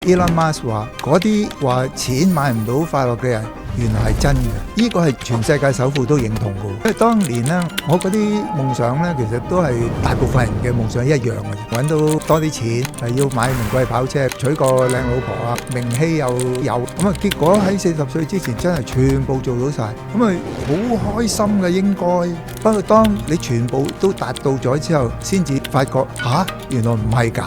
Elon Musk 話嗰啲話錢買唔到快樂嘅人，原來係真嘅。呢個係全世界首富都認同嘅。因為當年呢，我嗰啲夢想呢，其實都係大部分人嘅夢想一樣嘅，揾到多啲錢，係要買名貴跑車，娶個靚老婆啊，名氣又有。咁啊，結果喺40歲之前真係全部做到晒，咁啊好開心嘅應該。不過當你全部都達到咗之後，先至發覺原來唔係㗎。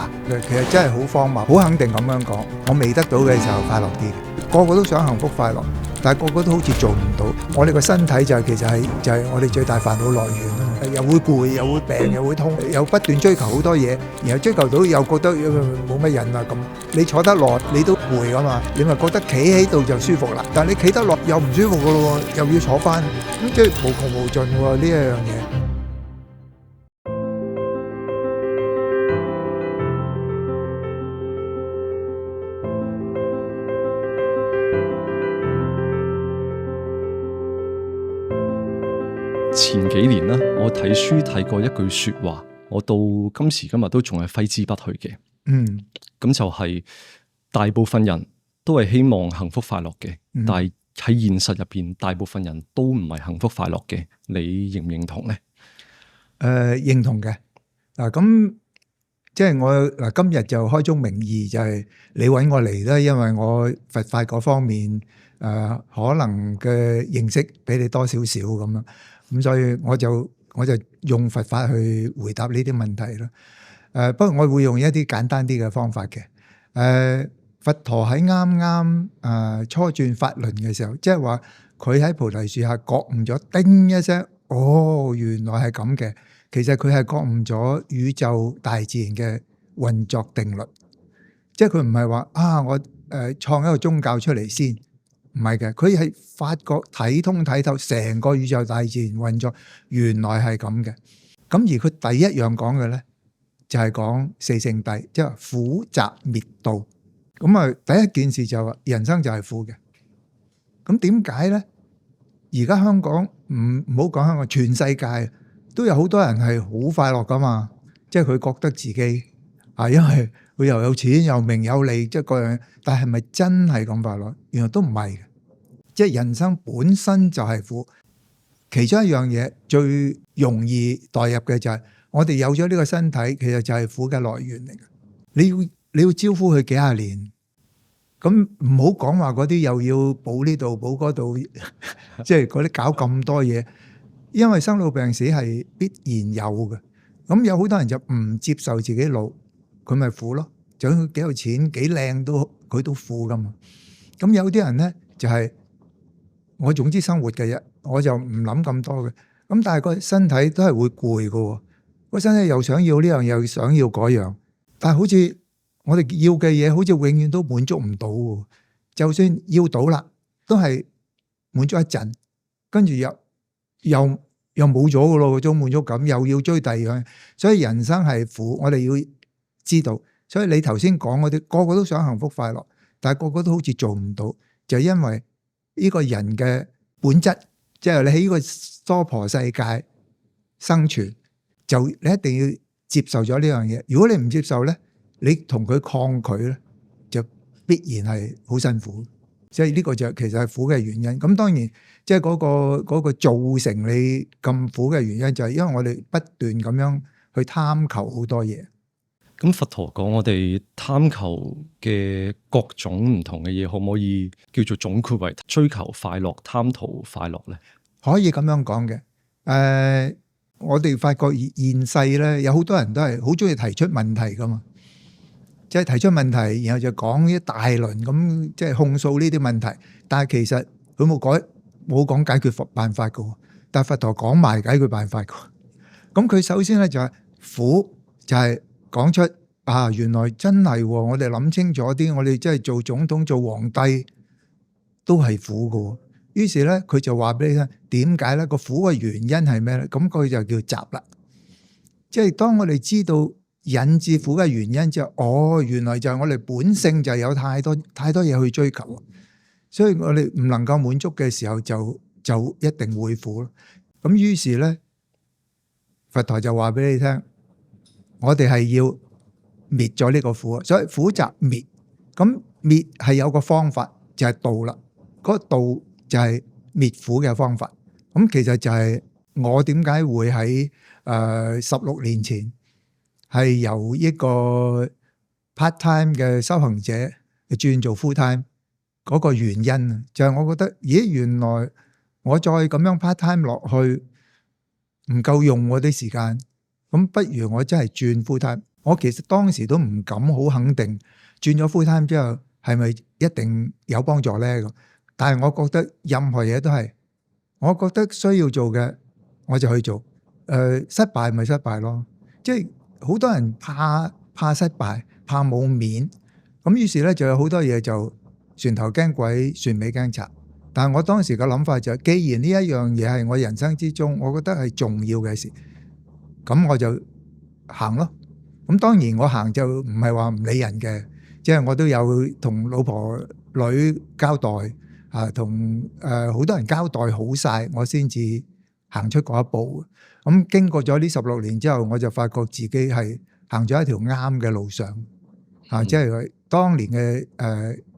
其實真係好荒謬，好肯定咁樣講。我未得到嘅時候快樂啲嘅，個個都想幸福快樂，但係個個都好似做唔到。我哋個身體就係我哋最大煩惱來源啦，又會攰，又會病，又會痛，又不斷追求好多嘢，然後追求到又覺得冇乜癮啦咁。你坐得耐你都攰噶嘛，你咪覺得企喺度就舒服啦。但係你企得落又唔舒服噶咯，又要坐翻，咁即係無窮無盡喎呢一樣嘢。前幾年啦，我睇書睇過一句說話，我到今時今日都仲係揮之不去嘅。咁就係大部分人都係希望幸福快樂嘅，但係喺現實入邊，大部分人都唔係幸福快樂嘅。你認唔認同呢？認同嘅。嗱，咁即係我今日就開宗明義，就係你揾我嚟咧，因為我佛法嗰方面可能嘅認識比你多少少咁樣。咁所以我就用佛法去回答呢啲問題啦。不過我會用一啲簡單啲嘅方法嘅。佛陀喺啱啱初轉法輪嘅時候，即係話佢喺菩提樹下覺悟咗，叮一聲，原來係咁嘅。其實佢係覺悟咗宇宙大自然嘅運作定律，即係佢唔係話我創一個宗教出嚟先。唔係嘅，佢係發覺睇通睇透成個宇宙大自然運作，原來係咁嘅。咁而佢第一樣講嘅咧，就係講四聖諦，即係苦集滅道。咁啊，第一件事就話人生就係苦嘅。咁點解咧？而家香港唔好講香港，全世界都有好多人係好快樂噶嘛。即係佢覺得自己因為佢又有錢又名有利，即係各樣，但係咪真係咁快樂？原來都唔係嘅。即係人生本身就係苦，其中一樣嘢最容易代入嘅就係我哋有咗呢個身體，其實就係苦嘅來源嚟嘅。你要招呼佢幾廿年，咁唔好講話嗰啲又要補呢度補嗰度，即係嗰啲搞咁多嘢，因為生老病死係必然有嘅。咁有好多人就唔接受自己老，佢咪苦咯。就算佢幾有錢幾靚都佢都苦噶嘛。咁有啲人咧就係我總之生活嘅啫，我就唔諗咁多嘅。咁但係個身體都係會攰嘅，個身體又想要呢樣又想要嗰樣，但係好似我哋要嘅嘢好似永遠都滿足唔到嘅。就算要到啦，都係滿足一陣，跟住又冇咗嘅咯，嗰種滿足感又要追第二樣。所以人生係苦，我哋要知道。所以你頭先講嗰啲個個都想幸福快樂，但係個個都好似做唔到，就係因為呢個人嘅本質，即係你喺呢個娑婆世界生存，就你一定要接受咗呢樣嘢。如果你唔接受咧，你同佢抗拒咧，就必然係好辛苦。所以呢個就其實係苦嘅原因。咁當然即係嗰個造成你咁苦嘅原因，就係因為我哋不斷咁樣去貪求好多嘢。咁佛陀講我哋貪求嘅各種唔同嘅嘢，可唔可以叫做總括為追求快樂、貪圖快樂咧？可以咁樣講嘅。我哋發覺現世咧，有好多人都係好中意提出問題噶嘛，即係提出問題，然後就講一大輪咁，即係控訴呢啲問題。但係其實佢冇講解決辦法噶，但係佛陀講埋解決辦法噶。咁佢首先咧就係苦，就係講出原來真係我哋諗清楚啲，我哋真係做總統做皇帝都係苦噶。於是咧佢就話俾你聽點解咧，個苦嘅原因係咩咧？咁佢就叫集啦。即係當我哋知道引致苦嘅原因之後，原來就係我哋本性就有太多嘢去追求，所以我哋唔能夠滿足嘅時候就一定會苦咯。咁於是咧佛陀就話俾你聽，我哋係要滅咗呢個苦，所以苦集滅。咁滅係有個方法，就係道啦。嗰個道就係滅苦嘅方法。咁其實就係我點解會喺16年前係由一個 part time 嘅修行者轉做 full time 嗰個原因，就係我覺得，咦，原來我再咁樣 part time 落去唔夠用我啲時間，咁不如我真係轉 full time。我其實當時都唔敢好肯定轉咗 full time 之後係咪一定有幫助咧？但係我覺得任何嘢都係，我覺得需要做嘅我就去做。失敗咪失敗咯，即係好多人怕失敗，怕冇面，咁於是咧就有好多嘢就船頭驚鬼，船尾驚賊。但係我當時嘅諗法就係，既然呢一樣嘢係我人生之中，我覺得係重要嘅事，咁我就行咯。咁當然我行就唔係話唔理人嘅，即係我都有同老婆女交代啊，同好多人交代好晒，我先至行出嗰一步。咁經過咗呢16年之後，我就發覺自己係行咗一條啱嘅路上啊，即係當年嘅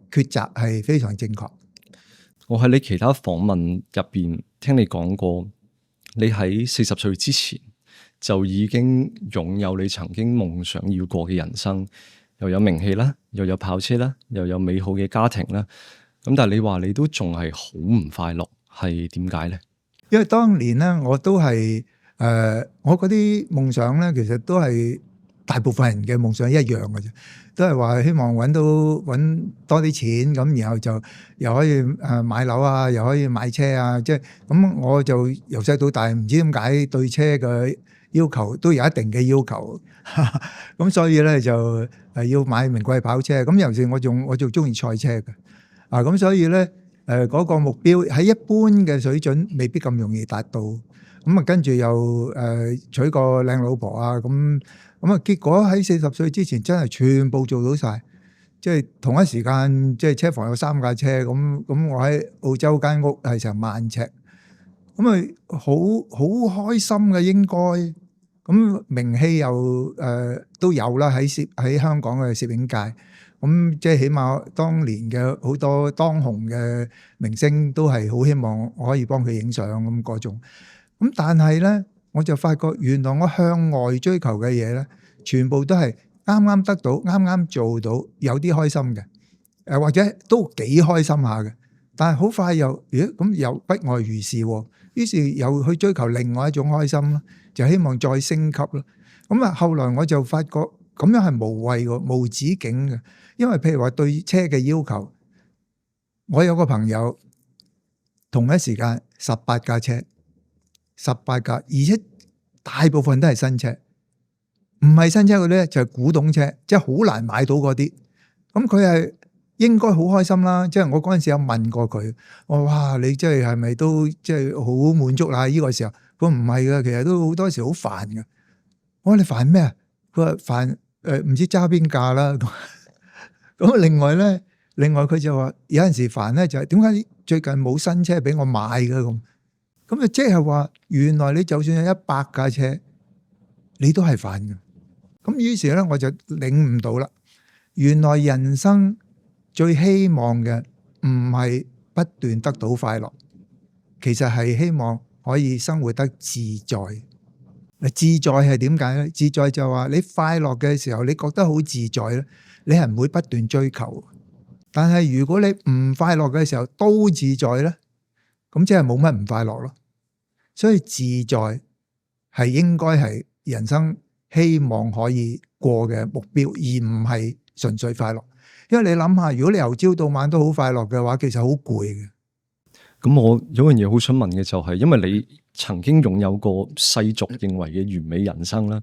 抉擇係非常正確。我喺你其他訪問入邊聽你講過，你喺40歲之前就已經擁有你曾經夢想要過嘅人生，又有名氣啦，又有跑車啦，又有美好嘅家庭啦。咁但係你話你都仲係好唔快樂，係點解呢？因為當年咧，我都係我嗰啲夢想咧，其實都係大部分人嘅夢想一樣嘅啫，都係話希望揾多啲錢，咁然後就又可以買樓啊，又可以買車啊，即係咁我就由細到大唔知點解對車嘅要求都有一定嘅要求，咁所以咧就要買名貴跑車，咁尤其我仲中意賽車嘅，咁所以咧嗰個目標喺一般嘅水準未必咁容易達到，咁啊跟住又娶個靚老婆啊，咁啊結果喺40歲之前真係全部做到晒，即係同一時間即係車房有3架車，咁我喺澳洲間屋係成萬尺，咁啊好開心嘅應該，咁名氣又都有啦，喺香港嘅攝影界，咁即係起碼當年嘅好多當紅嘅明星都係好希望我可以幫佢影相咁嗰種，咁但係咧我就發覺原來我向外追求嘅嘢咧，全部都係啱啱得到，啱啱做到，有啲開心嘅，或者都幾開心下嘅，但係好快又咁又不外如是喎，於是又去追求另外一種開心啦，就希望再升級啦。咁啊後來我就發覺咁樣係無謂嘅，無止境嘅，因為譬如話對車嘅要求，我有個朋友同一時間18架車，18架，而且大部分都係新車，唔係新車嗰啲咧就係古董車，即係好難買到嗰啲。咁佢係應該好開心啦，即係我嗰陣時有問過佢，我話哇你即係咪都即係好滿足啦？呢個時候佢唔係噶，其實都好多時好煩嘅。我話你煩咩啊？佢話煩唔知揸邊架啦。咁另外佢就話有陣時煩咧，就係點解最近冇新車俾我買嘅咁？咁啊即係話原來你就算有100架車，你都係煩嘅。咁於是咧我就領悟到啦，原來人生最希望嘅唔係不斷得到快樂，其實係希望可以生活得自在。自在係點解咧？自在就話你快樂嘅時候，你覺得好自在咧，你係唔會不斷追求。但係如果你唔快樂嘅時候都自在咧，咁即係冇乜唔快樂咯。所以自在係應該係人生希望可以過嘅目標，而唔係純粹快樂。因為你諗下，如果你由朝到晚都好快樂嘅話，其實好攰嘅。咁我有樣嘢好想問嘅就係，因為你曾經擁有過世俗認為嘅完美人生啦，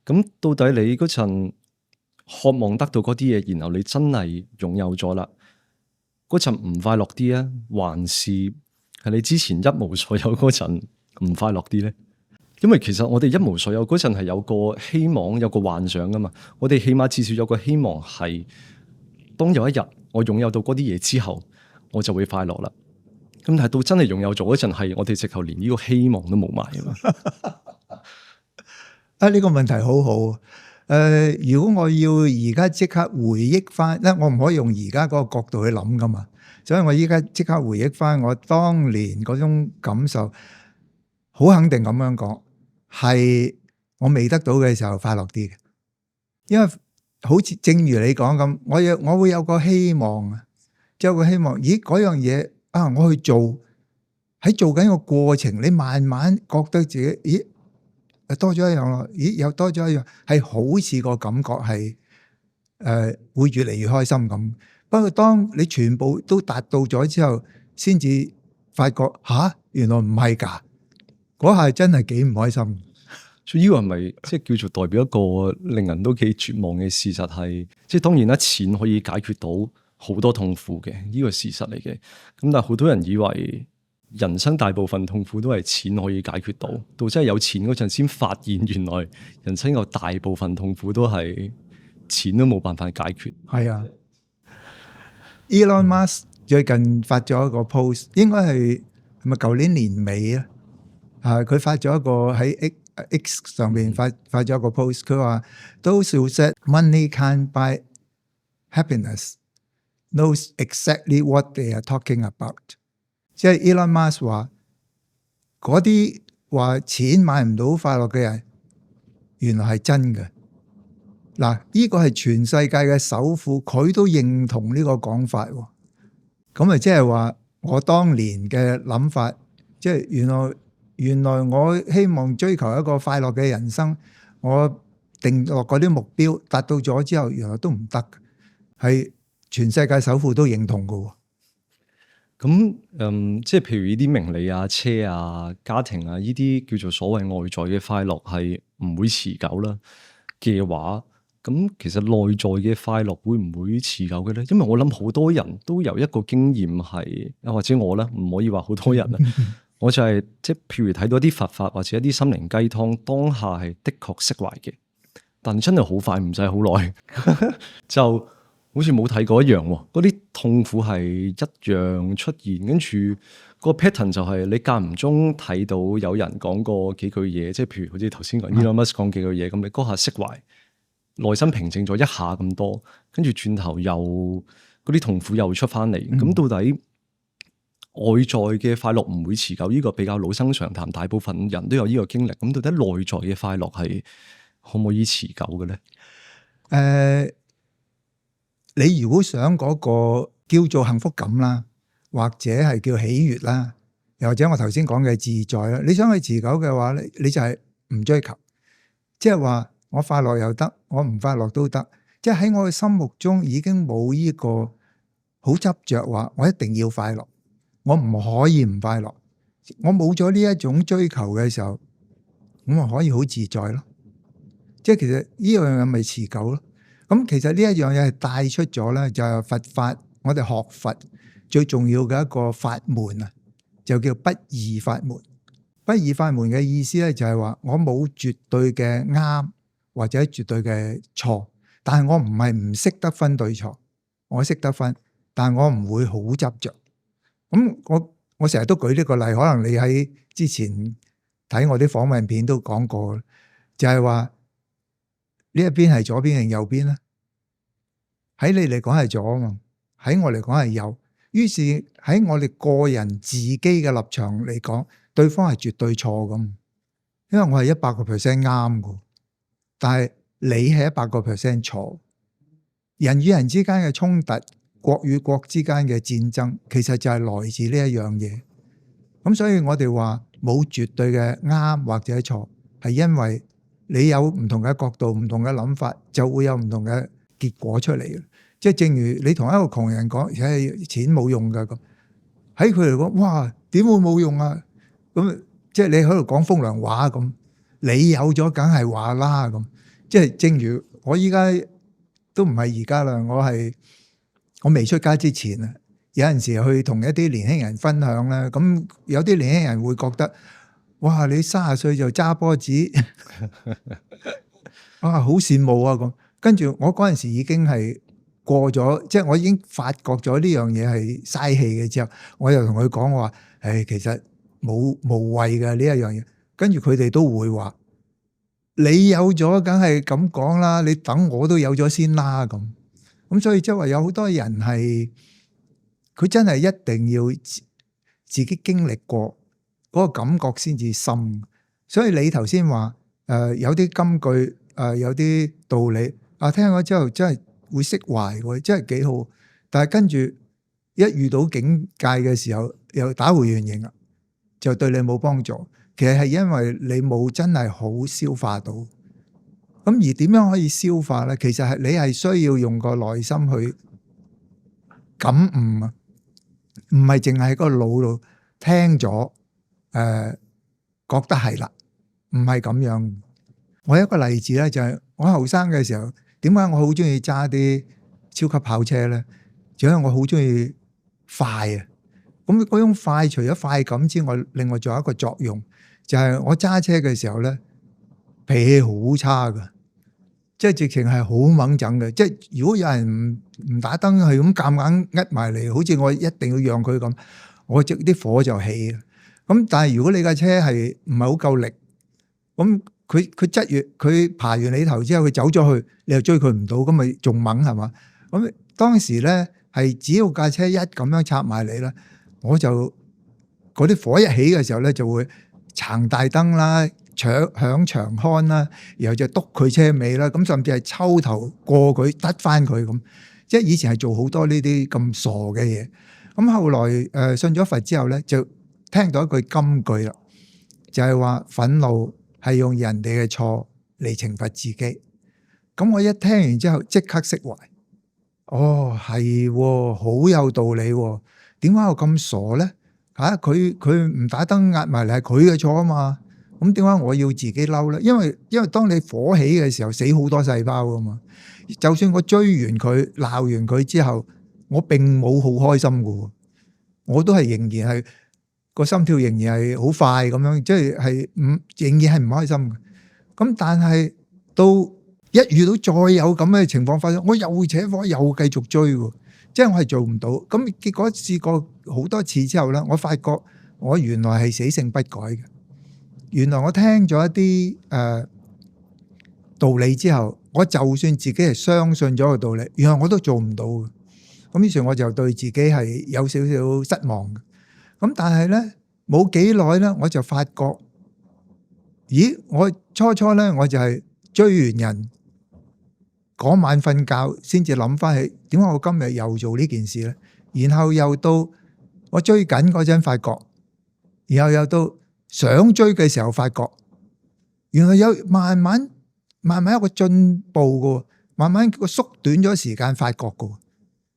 咁到底你嗰陣渴望得到嗰啲嘢，然後你真係擁有咗啦，嗰陣唔快樂啲啊，還是係你之前一無所有嗰陣唔快樂啲咧？因為其實我哋一無所有嗰陣係有個希望，有個幻想噶嘛，我哋起碼至少有個希望係，當有一日我擁有到嗰啲嘢之後，我就會快樂啦。咁但係到真係擁有咗嗰陣，係我哋直頭連呢個希望都冇埋啊嘛。呢個問題好好。如果我要而家即刻回憶翻，我唔可以用而家嗰個角度去諗噶嘛，所以我依家即刻回憶翻我當年嗰種感受，好肯定咁樣講，係我未得到嘅時候快樂啲嘅，因為好似正如你講咁，我會有個希望啊，即係個希望，咦嗰樣嘢啊，我去做，喺做緊個過程，你慢慢覺得自己，咦多咗一樣咯，咦又多咗一樣，係好似個感覺係會越嚟越開心咁。不過當你全部都達到咗之後，先至發覺原來唔係㗎，嗰下真係幾唔開心。所以呢個係咪即係叫做代表一個令人都幾絕望嘅事實係？即係當然啦，錢可以解決到好多痛苦嘅，呢個事實嚟嘅。咁但係好多人以為人生大部分痛苦都係錢可以解決到，到真係有錢嗰陣先發現原來人生有大部分痛苦都係錢都冇辦法解決。係啊，Elon Musk 最近發咗一個 post， 應該係咪舊年年尾啊？佢發咗一個喺X 上面發咗一個 post， 佢話 Those who said money can't buy happiness knows exactly what they are talking about。即係 Elon Musk 話嗰啲話錢買唔到快樂嘅人，原來係真嘅。嗱，呢個係全世界嘅首富，佢都認同呢個講法。咁咪即係話我當年嘅諗法，即係原來我希望追求一個快樂嘅人生，我定落嗰啲目標達到咗之後，原來都唔得，係全世界首富都認同嘅。咁即係譬如呢啲名利啊、車啊、家庭啊，呢啲叫做所謂外在嘅快樂係唔會持久啦嘅話，咁其實內在嘅快樂會唔會持久嘅咧？因為我諗好多人都有一個經驗係，或者我咧唔可以話好多人啊。我就係即係譬如睇到一啲佛法或者一啲心靈雞湯，當下係的確釋懷嘅，但真係好快唔使好耐，就好似冇睇過一樣。嗰啲痛苦係一樣出現，跟住個 pattern 就係你間唔中睇到有人講過幾句嘢，即係譬如好似頭先講 Elon Musk 講幾句嘢，咁你嗰下釋懷，內心平靜咗一下咁多，跟住轉頭又嗰啲痛苦又出翻嚟，咁到底外在嘅快樂唔會持久，呢個比較老生常談，大部分人都有呢個經歷。咁到底內在嘅快樂係可唔可以持久嘅咧？你如果想嗰個叫做幸福感啦，或者係叫喜悅啦，又或者我頭先講嘅自在啦，你想去持久嘅話咧，你就係唔追求，即係話我快樂又得，我唔快樂都得，即係喺我嘅心目中已經冇呢個好執着話我一定要快樂。我唔可以唔快樂，我冇咗呢一種追求嘅時候，咁咪可以好自在咯。即係其實呢樣嘢咪持久咯。咁其實呢一樣嘢係帶出咗咧，就係佛法，我哋學佛最重要嘅一個法門啊，就叫不二法門。不二法門嘅意思咧，就係話我冇絕對嘅啱或者絕對嘅錯，但係我唔係唔識得分對錯，我識得分，但係我唔會好執着。咁我成日都舉呢個例，可能你喺之前睇我啲訪問片都講過，就係話呢一邊係左邊定右邊咧？喺你嚟講係左啊嘛，喺我嚟講係右。於是喺我哋個人自己嘅立場嚟講，對方係絕對錯咁，因為我係100% 啱嘅，但係你係100% 錯。人與人之間嘅衝突，國與國之間嘅戰爭，其實就係來自呢一樣嘢。咁所以我哋話冇絕對嘅啱或者錯，係因為你有唔同嘅角度、唔同嘅諗法，就會有唔同嘅結果出嚟嘅。即係正如你同一個窮人講，錢冇用噶咁，喺佢嚟講，哇，點會冇用啊？咁即係你喺度講風涼話咁，你有咗梗係話啦咁。即係正如我依家都唔係而家啦，我未出街之前啊，有陣時去同一啲年輕人分享咧，咁有啲年輕人會覺得，哇！你30歲就揸波子，啊，好羨慕啊咁。跟住我嗰陣時已經係過咗，即係我已經發覺咗呢樣嘢係嘥氣嘅之後，我又同佢講我話，其實無謂嘅呢一樣嘢。跟住佢哋都會話，你有咗梗係咁講啦，你等我都有咗先啦咁。咁所以即係話有好多人係佢真係一定要自己經歷過嗰個感覺先至深。所以你頭先話有啲金句有啲道理聽咗之後真係會釋懷喎，真係幾好。但係跟住一遇到境界嘅時候又打回原形啦，就對你冇幫助。其實係因為你冇真係好消化到。咁而點樣可以消化咧？其實係你係需要用個內心去感悟啊，唔係淨係喺個腦度聽咗覺得係啦，唔係咁樣。我有一個例子咧，就係我後生嘅時候，點解我好中意揸啲超級跑車咧？就因為我好中意快啊！咁嗰種快，除咗快感之外，另外仲有一個作用，就係我揸車嘅時候咧，脾氣好差㗎，即係直情係好掹整嘅。即係如果有人唔打燈，係咁夾硬呃埋嚟，好似我一定要讓佢咁，我即啲火就起。咁但係如果你架車係唔係好夠力，咁佢質越佢爬完你頭之後，佢走咗去，你又追佢唔到，咁咪仲猛係嘛？咁當時咧係只要架車一咁樣插埋你啦，我就嗰啲火一起嘅時候咧，就會撐大燈啦，響長開啦，然後就篤佢車尾啦，咁甚至係抽頭過佢得翻佢咁。即係以前係做好多呢啲咁傻嘅嘢。咁後來信咗佛之後咧，就聽到一句金句啦，就係話憤怒係用人哋嘅錯嚟懲罰自己。咁我一聽完之後即刻釋懷。哦，係喎，好有道理喎。點解我咁傻咧？佢唔打燈壓埋嚟係佢嘅錯啊嘛。咁點解我要自己嬲咧？因為當你火起嘅時候，死好多細胞噶嘛。就算我追完佢鬧完佢之後，我並冇好開心噶，我都係仍然係個心跳仍然係好快咁樣，即係仍然係唔開心嘅。咁但係到一遇到再有咁嘅情況發生，我又扯火又繼續追喎，即係我係做唔到。咁結果試過好多次之後咧，我發覺我原來係死性不改嘅。原來我聽咗一啲道理之後，我就算自己係相信咗個道理，原來我都做唔到嘅。咁於是我就對自己係有少少失望嘅。咁但係咧冇幾耐咧，我就發覺，咦！我初咧我就係追完人嗰晚瞓覺先至諗翻起，點解我今日又做呢件事咧？然後又到我追緊嗰陣發覺，然後又到想追嘅時候發覺，原來有慢慢有個進步嘅，慢慢個縮短咗時間發覺嘅。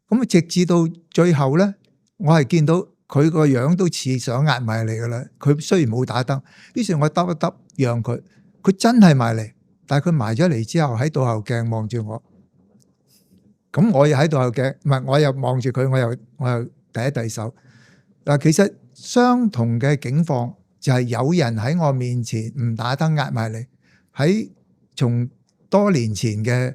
咁啊，直至到最後咧，我係見到佢個樣都似想壓埋嚟噶啦。佢雖然冇打燈，於是我耷一耷讓佢，佢真係埋嚟。但係佢埋咗嚟之後喺倒後鏡望住我，咁我又喺倒後鏡，唔係我又望住佢，我又遞一遞手。嗱，其實相同嘅境況就係有人喺我面前唔打燈壓埋嚟，喺從多年前嘅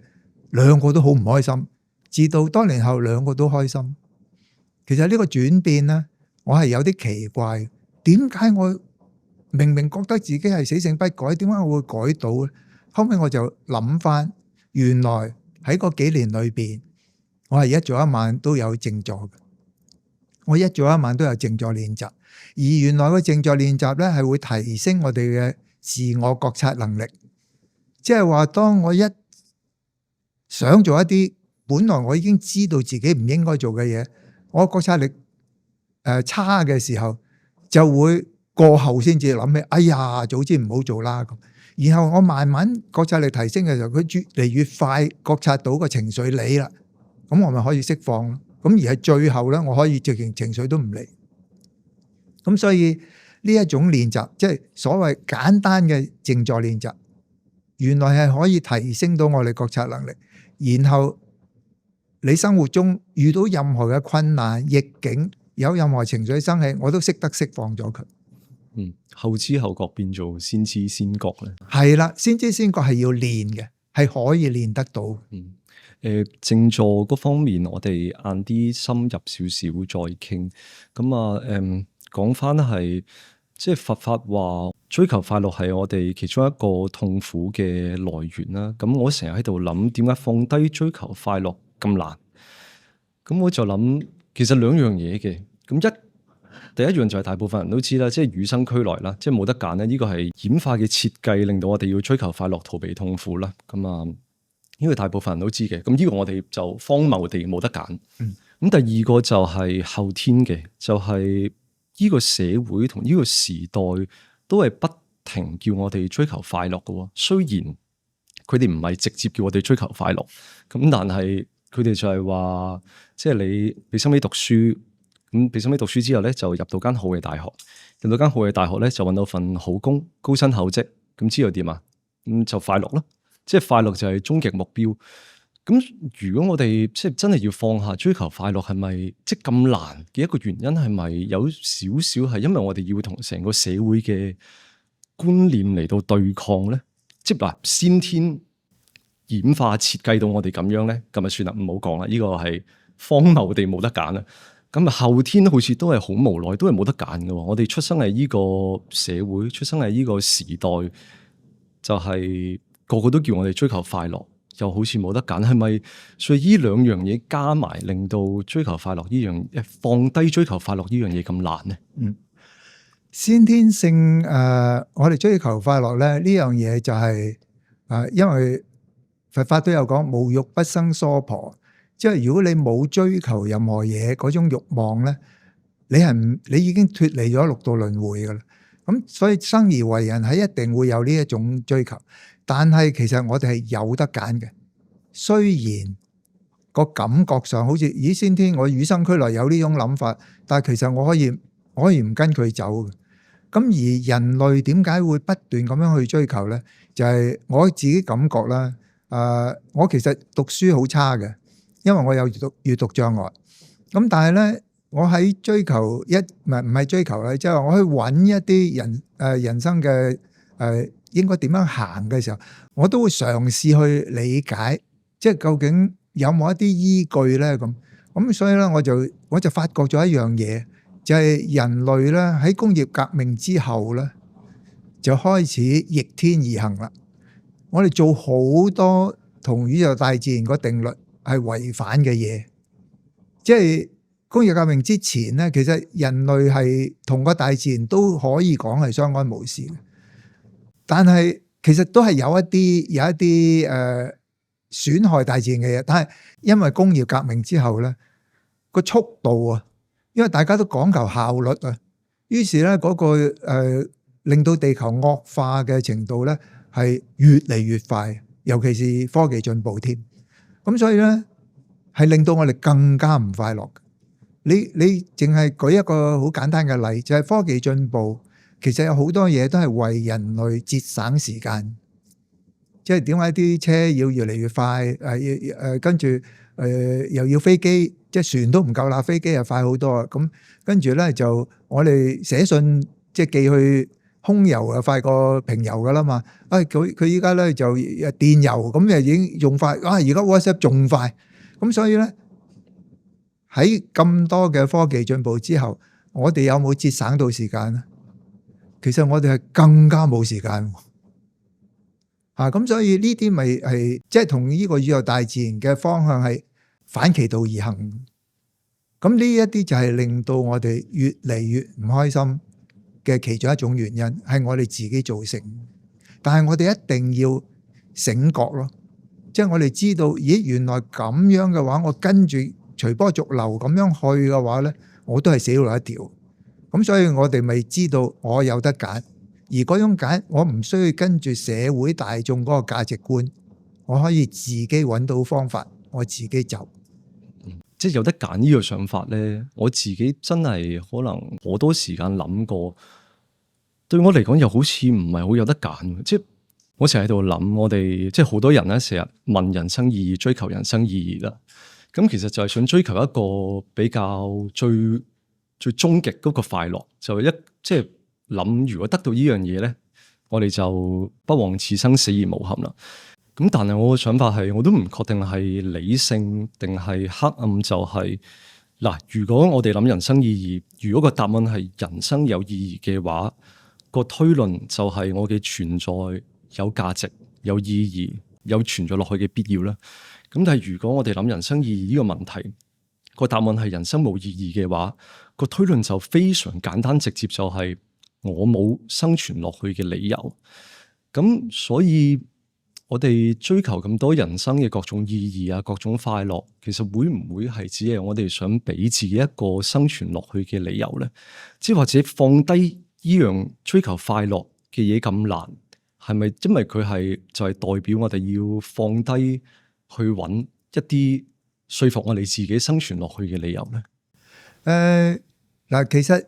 兩個都好唔開心，至到多年後兩個都開心。其實呢個轉變咧，我係有啲奇怪，點解我明明覺得自己係死性不改，點解我會改到咧？後尾我就諗翻，原來喺嗰幾年裏邊，我係一早一晚都有靜坐嘅。我一早一晚都有靜坐練習，而原來個靜坐練習咧係會提升我哋嘅自我覺察能力。即係話，當我一想做一啲本來我已經知道自己唔應該做嘅嘢，我覺察力差嘅時候，就會過後先至諗起，哎呀，早知唔好做啦咁。然後我慢慢覺察力提升嘅時候，佢越嚟越快覺察到個情緒嚟啦，咁我咪可以釋放咯。咁而係最後咧，我可以直情情緒都唔嚟。咁所以呢一種練習，即係所謂簡單嘅靜坐練習，原來係可以提升到我哋覺察能力。然後你生活中遇到任何嘅困難逆境，有任何情緒生起，我都識得釋放咗佢。後知後覺變做先知先覺咧，係啦，先知先覺係要練嘅，係可以練得到。靜坐嗰方面，我哋晏啲深入少少再傾。咁啊，講翻係即係佛法話追求快樂係我哋其中一個痛苦嘅來源啦。咁我成日喺度諗，點解放低追求快樂咁難？咁我就諗，其實兩樣嘢嘅。咁第一樣就係大部分人都知啦，即係與生俱來啦，即係冇得揀咧。呢個係演化嘅設計，令到我哋要追求快樂、逃避痛苦啦。咁啊，呢個大部分人都知嘅。咁呢個我哋就荒謬地冇得揀。咁第二個就係後天嘅，就係呢個社會同呢個時代都係不停叫我哋追求快樂嘅。雖然佢哋唔係直接叫我哋追求快樂，咁但係佢哋就係話，即係你俾心機讀書。咁俾心機讀書之後咧，就入到間好嘅大學，入到間好嘅大學咧，就搵到份好工，高薪厚職，咁之後點啊？咁就快樂咯，即係快樂就係終極目標。咁如果我哋即係真係要放下追求快樂，係咪即係咁難嘅一個原因？係咪有少少係因為我哋要同成個社會嘅觀念嚟到對抗咧？即係嗱，先天演化設計到我哋咁樣咧，咁啊算啦，唔好講啦，呢個係荒謬地冇得揀啦。咁啊，後天好似都係好無奈，都係冇得揀嘅。我哋出生喺呢個社會，出生喺呢個時代，就係個個都叫我哋追求快樂，又好似冇得揀。係咪？所以呢兩樣嘢加埋，令到追求快樂呢樣，放低追求快樂呢樣嘢咁難咧？先天性我哋追求快樂咧，呢樣嘢就係因為佛法都有講，無欲不生娑婆。即係如果你冇追求任何嘢嗰種慾望咧，你已經脫離咗六道輪迴噶啦。咁所以生而為人係一定會有呢一種追求，但係其實我哋係有得揀嘅。雖然個感覺上好似先天我與生俱來有呢種諗法，但係其實我可以唔跟佢走嘅。咁而人類點解會不斷咁樣去追求咧？就係我自己感覺啦。我其實讀書好差嘅。因為我有閱讀障礙，咁但係咧，我喺追求唔係追求咧，即係我去揾一啲人生嘅應該點樣行嘅時候，我都會嘗試去理解，即係究竟有冇一啲依據咧咁所以咧，我就發覺咗一樣嘢，就係人類咧喺工業革命之後咧，就開始逆天而行啦。我哋做好多同宇宙大自然個定律係違反嘅嘢，即係工業革命之前咧，其實人類係同個大自然都可以講係相安無事嘅，但係其實都係有一啲損害大自然嘅嘢。但係因為工業革命之後咧，個速度啊，因為大家都講求效率啊，於是咧嗰個令到地球惡化嘅程度咧係越嚟越快，尤其是科技進步添。咁所以咧，係令到我哋更加唔快樂。你淨係舉一個好簡單嘅例，就係科技進步，其實有好多嘢都係為人類節省時間。即係點解啲車要越嚟越快？跟住又要飛機，即係船都唔夠啦，飛機又快好多啊！咁跟住咧就我哋寫信，即係寄去空郵啊，快過平郵噶啦嘛。佢依家咧就電郵，咁又已經用快。而家 WhatsApp 仲快。咁所以咧喺咁多嘅科技進步之後，我哋有冇節省到時間咧？其實我哋係更加冇時間。咁所以呢啲咪係即係同呢個宇宙大自然嘅方向係反其道而行。咁呢一啲就係令到我哋越嚟越唔開心嘅其中一種原因，係我哋自己造成。但係我哋一定要醒覺咯，即係我哋知道，咦，原來咁樣嘅話，我跟住隨波逐流咁樣去嘅話咧，我都係死路一條。咁所以我哋咪知道我有得揀，而嗰種揀我唔需要跟住社會大眾嗰個價值觀，我可以自己揾到方法，我自己走。即係有得揀呢個想法咧，我自己真係可能好多時間諗過，對我嚟講又好似唔係好有得揀。即係我成日喺度諗，我哋即係好多人咧，成日問人生意義，追求人生意義啦。咁其實就係想追求一個比較最終極嗰個快樂，就即係諗，如果得到呢樣嘢咧，我哋就不枉此生，死而無憾啦。咁但係我嘅想法係，我都唔確定係理性定係黑暗，就係嗱，如果我哋諗人生意義，如果個答案係人生有意義嘅話，個推論就係我嘅存在有價值、有意義、有存在落去嘅必要啦。咁但係如果我哋諗人生意義呢個問題，個答案係人生冇意義嘅話，個推論就非常簡單直接，就係我冇生存落去嘅理由。咁所以我哋追求咁多人生嘅各種意義啊，各種快樂，其實會唔會係只係我哋想俾自己一個生存落去嘅理由咧？即係或者放低依樣追求快樂嘅嘢咁難，係咪因為佢係就係代表我哋要放低去揾一啲說服我哋自己生存落去嘅理由咧？嗱，其實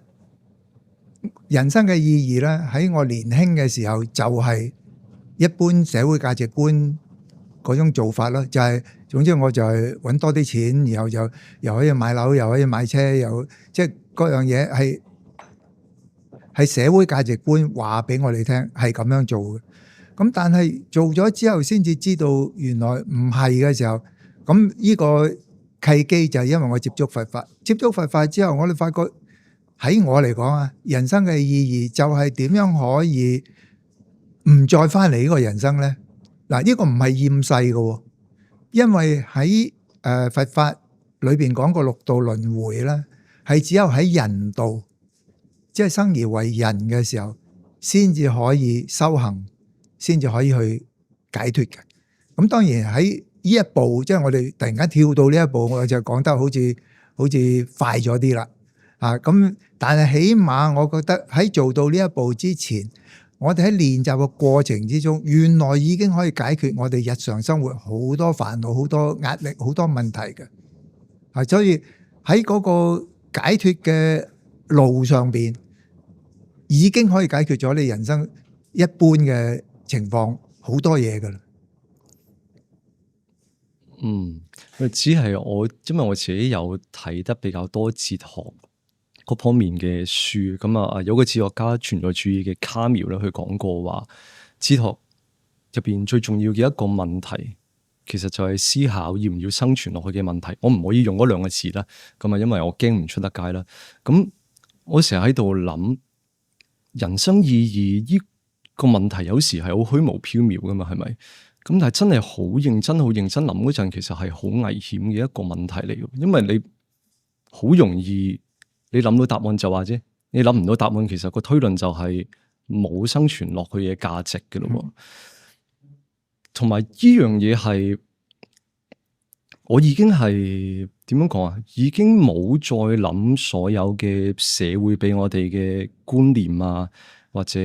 人生嘅意義咧，喺我年輕嘅時候就係一般社會價值觀嗰種做法咯，就係總之我就係揾多啲錢，然後就又可以買樓，又可以買車，又即係各樣嘢係社會價值觀話俾我哋聽係咁樣做嘅。咁但係做咗之後先至知道原來唔係嘅時候，咁呢個契機就係因為我接觸佛法，接觸佛法之後，我哋發覺喺我嚟講啊，人生嘅意義就係點樣可以唔再翻嚟呢個人生呢？嗱，呢個唔係厭世嘅，因為喺佛法裏邊講過六道輪迴啦，係只有喺人道，即係生而為人嘅時候，先至可以修行，先至可以去解脫嘅。咁當然喺呢一步，即係我哋突然間跳到呢一步，我就講得好似快咗啲啦。咁但係起碼我覺得喺做到呢一步之前，我哋喺練習嘅過程之中，原來已經可以解決我哋日常生活好多煩惱、好多壓力、好多問題嘅。所以喺嗰個解脫嘅路上邊，已經可以解決咗你人生一般嘅情況好多嘢噶啦。只係因為我自己有睇得比較多哲學嗰方面嘅書，咁啊有個哲學家存在主義嘅卡繆咧，佢講過話，哲學入邊最重要嘅一個問題，其實就係思考要唔要生存落去嘅問題。我唔可以用嗰兩個字啦，咁啊，因為我驚唔出得街啦。咁我成日喺度諗，人生意義呢個問題，有時係好虛無縹緲噶嘛，係咪？咁但係真係好認真諗嗰陣，其實係好危險嘅一個問題嚟嘅，因為你好容易你諗到答案就話啫，你諗唔到答案，其實個推論就係冇生存落去嘅價值嘅咯。同埋呢樣嘢係，我已經係點樣講啊？已經冇再諗所有嘅社會俾我哋嘅觀念啊。或者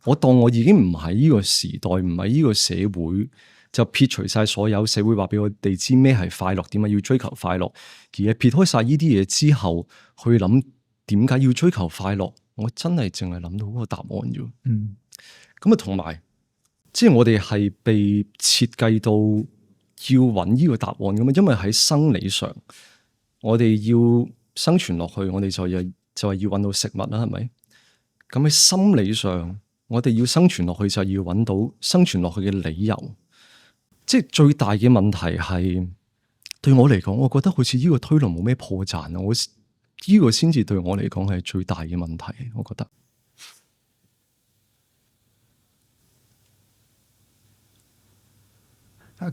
我當我已經唔喺呢個時代，唔喺呢個社會，就撇除晒所有社會話俾我哋知咩係快樂，點解要追求快樂，而係撇開晒呢啲嘢之後，去諗點解要追求快樂，我真係淨係諗到嗰個答案啫。咁啊，同埋即係我哋係被設計到要揾呢個答案咁啊，因為喺生理上，我哋要生存落去，我哋就係要揾到食物啦，係咪？咁喺心理上，我哋要生存落去就要揾到生存落去嘅理由。即係最大嘅問題係，對我嚟講，我覺得好似呢個推論冇咩破綻啊！呢個先至對我嚟講係最大嘅問題，我覺得。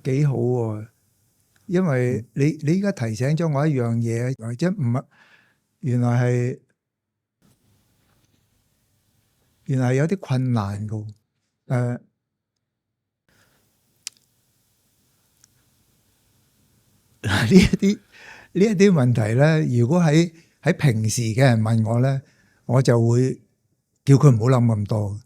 幾好喎！因為你依家提醒咗我一樣嘢，或者唔係原來係有啲困難噶。呢一啲問題咧，如果喺平時嘅人問我咧，我就會叫佢唔好諗咁多。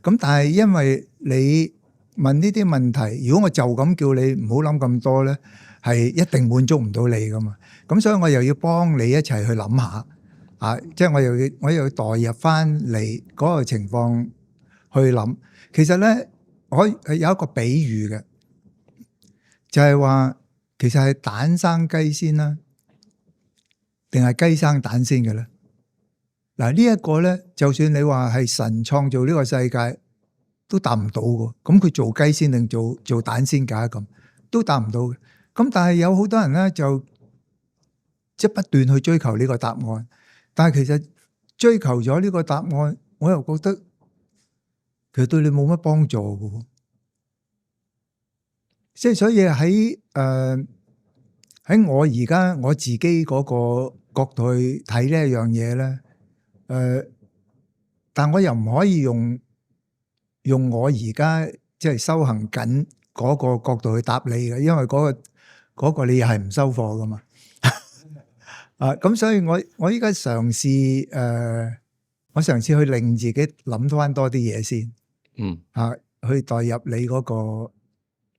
咁但係因為你問呢啲問題，如果我就咁叫你唔好諗咁多咧，係一定滿足唔到你噶嘛。咁所以我又要幫你一齊去諗下。即係我又要代入翻你嗰個情況去諗。其實咧，我有一個比喻嘅，就係話其實係蛋生雞先啦，定係雞生蛋先嘅咧？嗱，呢一個咧，就算你話係神創造呢個世界，都答唔到嘅。咁佢做雞先定做蛋先㗎？咁都答唔到嘅。咁但係有好多人咧就即係不斷去追求呢個答案。但係其實追求咗呢個答案，我又覺得其實對你冇乜幫助嘅。即係所以喺我而家我自己嗰個角度去睇呢一樣嘢咧，但我又唔可以用我而家即係修行緊嗰個角度去答你嘅，因為嗰個你又係唔收貨噶嘛。咁所以我依家嘗試我嘗試去令自己諗翻多啲嘢先，去代入你嗰個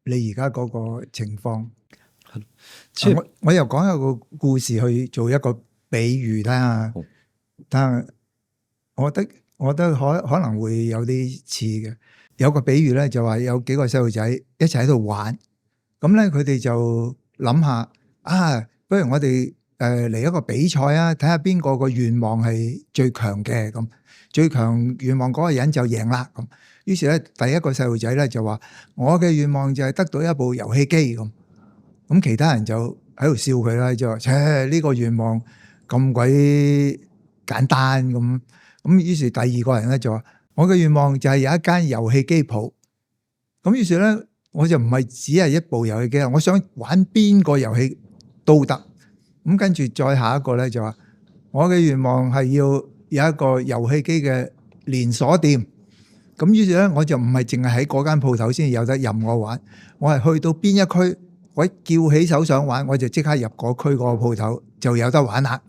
你而家嗰個情況。我又講一個故事去做一個比喻啦，但係我覺得可能會有啲似嘅。有個比喻咧，就話有幾個細路仔一齊喺度玩，咁咧佢哋就諗下不如我哋嚟一個比賽啊，睇下邊個個願望係最強嘅，咁最強願望嗰個人就贏啦。咁於是咧，第一個細路仔咧就話：我嘅願望就係得到一部遊戲機咁。咁其他人就喺度笑佢啦，就話：呢個願望咁鬼簡單咁。咁於是第二個人咧就話：我嘅願望就係有一間遊戲機鋪。咁於是咧，我就唔係只係一部遊戲機，我想玩邊個遊戲都得。咁跟住再下一個咧就話：我嘅願望係要有一個遊戲機嘅連鎖店。咁於是咧，我就唔係淨係喺嗰間鋪頭先有得任我玩，我係去到邊一區，我叫起手想玩，我就即刻入嗰區嗰個鋪頭就有得玩啦。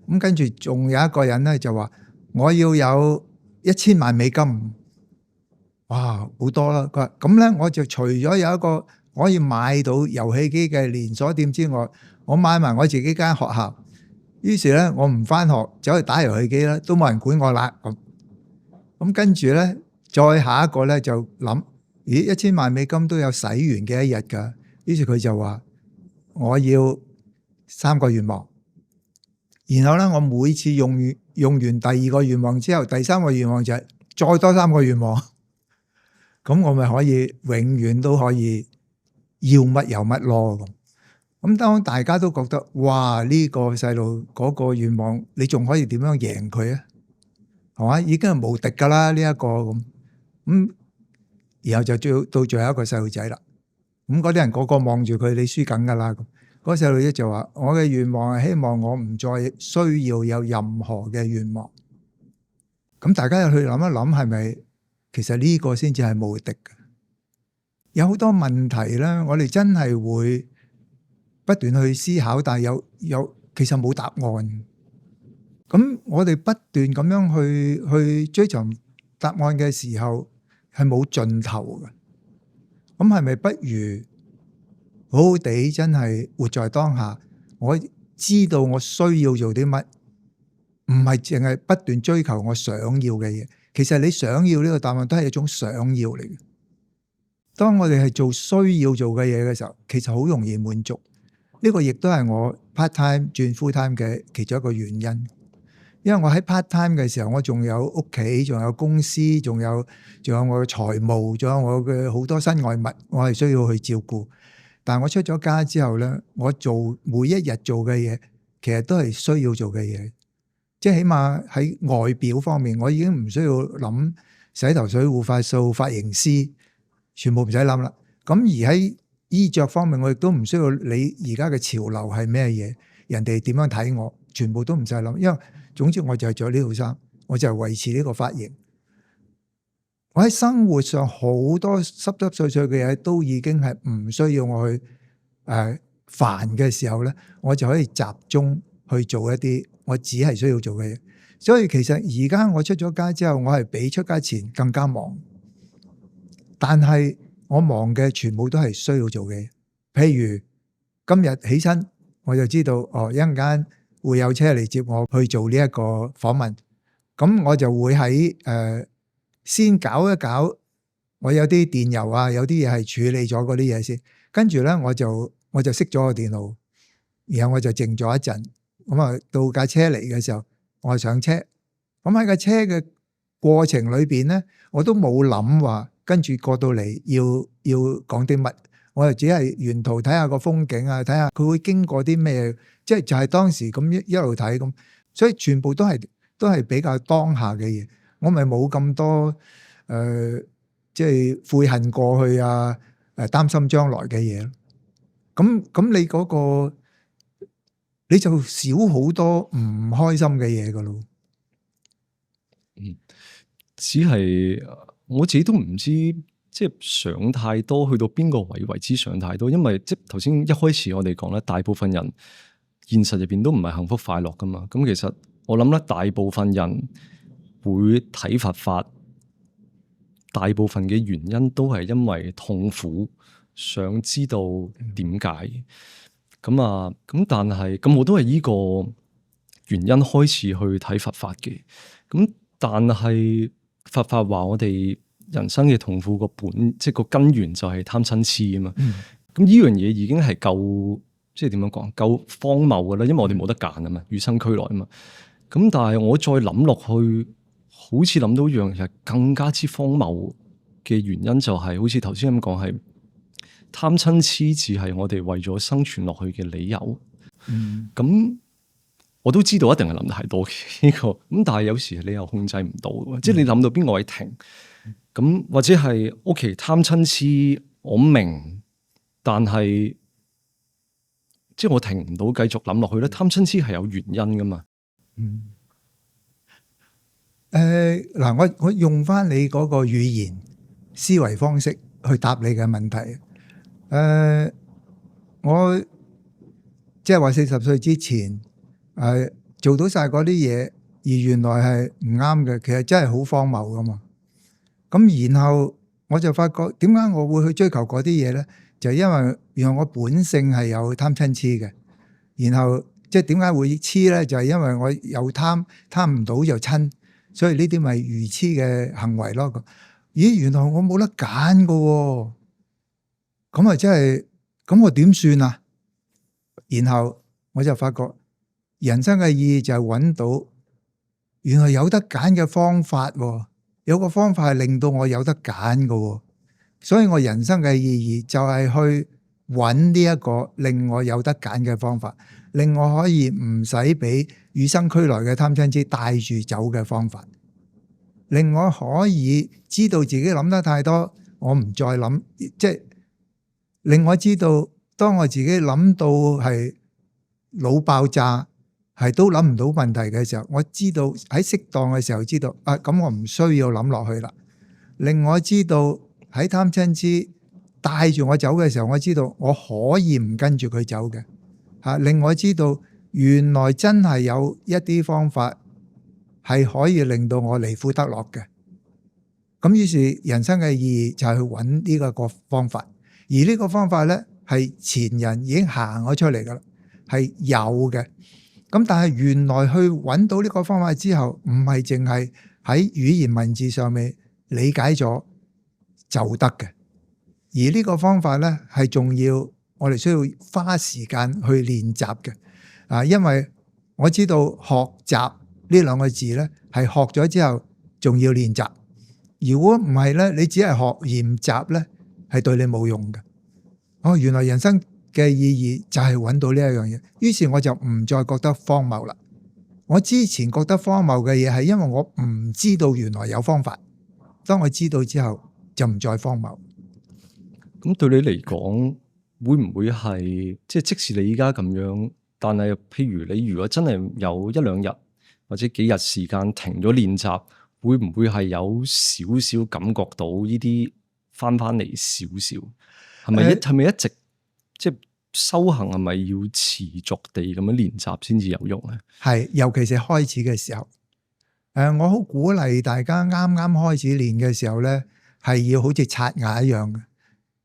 咁跟住仲有一個人咧就話：我要有1000萬美金。哇，好多啦！佢話咁咧，我就除咗有一個可以買到遊戲機嘅連鎖店之外，我買埋我自己間學校。於是咧，我唔返學走去打遊戲機啦，都冇人管我啦。咁跟住咧，再下一個咧就諗：咦，1000萬美金都有使完嘅一日㗎。於是佢就話：我要3個願望。然後咧，我每次用完第二個願望之後，第3個願望就係再多3個願望。咁我咪可以永遠都可以要乜有乜咯。咁當大家都覺得哇，呢個細路嗰個願望，你仲可以點樣贏佢啊？係嘛，已經係無敵噶啦呢一個咁。然後就到最後一個細路仔啦。咁嗰啲人個個望住佢，你輸緊噶啦。嗰個細路仔就話：我嘅願望係希望我唔再需要有任何嘅願望。咁大家又去諗一諗，係咪其實呢個先至係無敵嘅？有好多問題咧，我哋真係會不斷去思考，但係有其實冇答案。咁我哋不斷咁樣去追尋答案嘅時候，係冇盡頭嘅。咁係咪不如好好地真係活在當下？我知道我需要做啲乜，唔係淨係不斷追求我想要嘅嘢。其實你想要呢個答案都係一種想要嚟嘅。當我哋係做需要做嘅嘢嘅時候，其實好容易滿足。呢個亦都係我 part time 轉 full time 嘅其中一個原因。因為我喺 part time 嘅時候，我仲有屋企，仲有公司，仲有我嘅財務，仲有我嘅好多身外物，我係需要去照顧。但係我出咗家之後咧，我做每一日做嘅嘢，其實都係需要做嘅嘢。即係起碼喺外表方面，我已經唔需要諗洗頭水、護髮素、髮型師，全部唔使諗啦。咁而喺衣着方面，我亦都唔需要理而家嘅潮流係咩嘢，人哋點樣睇我，全部都唔使諗。因為總之我就係着呢套衫，我就係維持呢個髮型。我喺生活上好多濕濕碎碎嘅嘢都已經係唔需要我去煩嘅時候咧，我就可以集中去做一啲我只係需要做嘅嘢。所以其實而家我出咗街之後，我係比出街前更加忙，但係我忙嘅全部都係需要做嘅嘢。譬如今日起身我就知道一陣間會有車嚟接我去做呢一個訪問，咁我就會喺先搞一搞，我有啲電郵啊，有啲嘢係處理咗嗰啲嘢先，跟住咧我就熄咗個電腦，然後我就靜咗一陣，咁啊到架車嚟嘅時候，我上車，咁喺架車嘅過程裏邊咧，我都冇諗話跟住過到嚟要講啲乜，我就只係沿途睇下個風景啊，睇下佢會經過啲咩即係就係當時咁一路睇咁，所以全部都係比較當下嘅嘢。我咪冇咁多即係悔恨過去啊，擔心將來嘅嘢咯。咁你嗰個你就少好多唔開心嘅嘢噶咯。只係我自己都唔知，即係想太多，去到邊個位為之想太多？因為即係頭先一開始我哋講咧，大部分人現實入邊都唔係幸福快樂噶嘛。咁其實我諗咧，大部分人會睇佛法，大部分嘅原因都係因為痛苦，想知道點解。咁啊，咁但係咁我都係呢個原因開始去睇佛法嘅。咁但係佛法話我哋人生嘅痛苦個本，即係個根源就係貪嗔癡啊嘛。咁呢樣嘢已經係夠，即係點樣講，夠荒謬噶啦。因為我哋冇得揀啊嘛，與生俱來啊嘛。咁但係我再諗落去，好似諗到一樣嘢更加之荒謬嘅原因，就係好似頭先咁講，係貪嗔癡只係我哋為咗生存落去嘅理由。咁我都知道一定係諗太多嘅呢個，咁但係有時你又控制唔到，即係你諗到邊個位停，咁或者係 OK 貪嗔癡我明，但係即係我停唔到繼續諗落去咧。貪嗔癡係有原因噶嘛。嗱，我用翻你嗰個語言思維方式去答你嘅問題。我即係話40歲之前做到晒嗰啲嘢，而原來係唔啱嘅，其實真係好荒謬噶嘛。咁然後我就發覺點解我會去追求嗰啲嘢咧？就係因為原來我本性係有貪嗔癡嘅，然後即係點解會癡咧？就係因為我有貪唔到就嗔，所以呢啲咪愚癡嘅行為咯。咦，原來我冇得揀噶喎，咁啊真係，咁我點算啊？然後我就發覺人生嘅意義就係揾到原來有得揀嘅方法，有個方法係令到我有得揀嘅，所以我人生嘅意義就係去揾呢一個令我有得揀嘅方法，令我可以唔使俾與生俱來嘅貪嗔癡帶住走嘅方法，令我可以知道自己諗得太多，我唔再諗，即係令我知道當我自己諗到係腦爆炸，係都諗唔到問題嘅時候，我知道喺適當嘅時候知道咁我唔需要諗落去啦。令我知道喺貪嗔癡帶住我走嘅時候，我知道我可以唔跟住佢走嘅。令我知道原來真係有一啲方法係可以令到我離苦得樂嘅。咁於是人生嘅意義就係去揾呢個方法，而呢個方法呢，係前人已經行咗出嚟噶啦，係有嘅。咁但係原來去揾到呢個方法之後，唔係淨係喺語言文字上面理解咗就得嘅，而呢個方法呢，係仲要我哋需要花時間去練習嘅。因為我知道學習呢兩個字呢，係學咗之後仲要練習。如果唔係呢，你只係學而唔習呢，係對你冇用嘅。原來人生嘅意義就係揾到呢一樣嘢，於是我就唔再覺得荒謬啦。我之前覺得荒謬嘅嘢係因為我唔知道原來有方法，當我知道之後就唔再荒謬。咁對你嚟講，會唔會係即使你依家咁樣，但係譬如你如果真係有一兩日或者幾日時間停咗練習，會唔會係有少少感覺到呢啲翻嚟少少？係咪一直即係修行係咪要持續地咁樣練習先至有用咧？係，尤其是開始嘅時候，我好鼓勵大家啱啱開始練嘅時候咧，係要好似刷牙一樣嘅，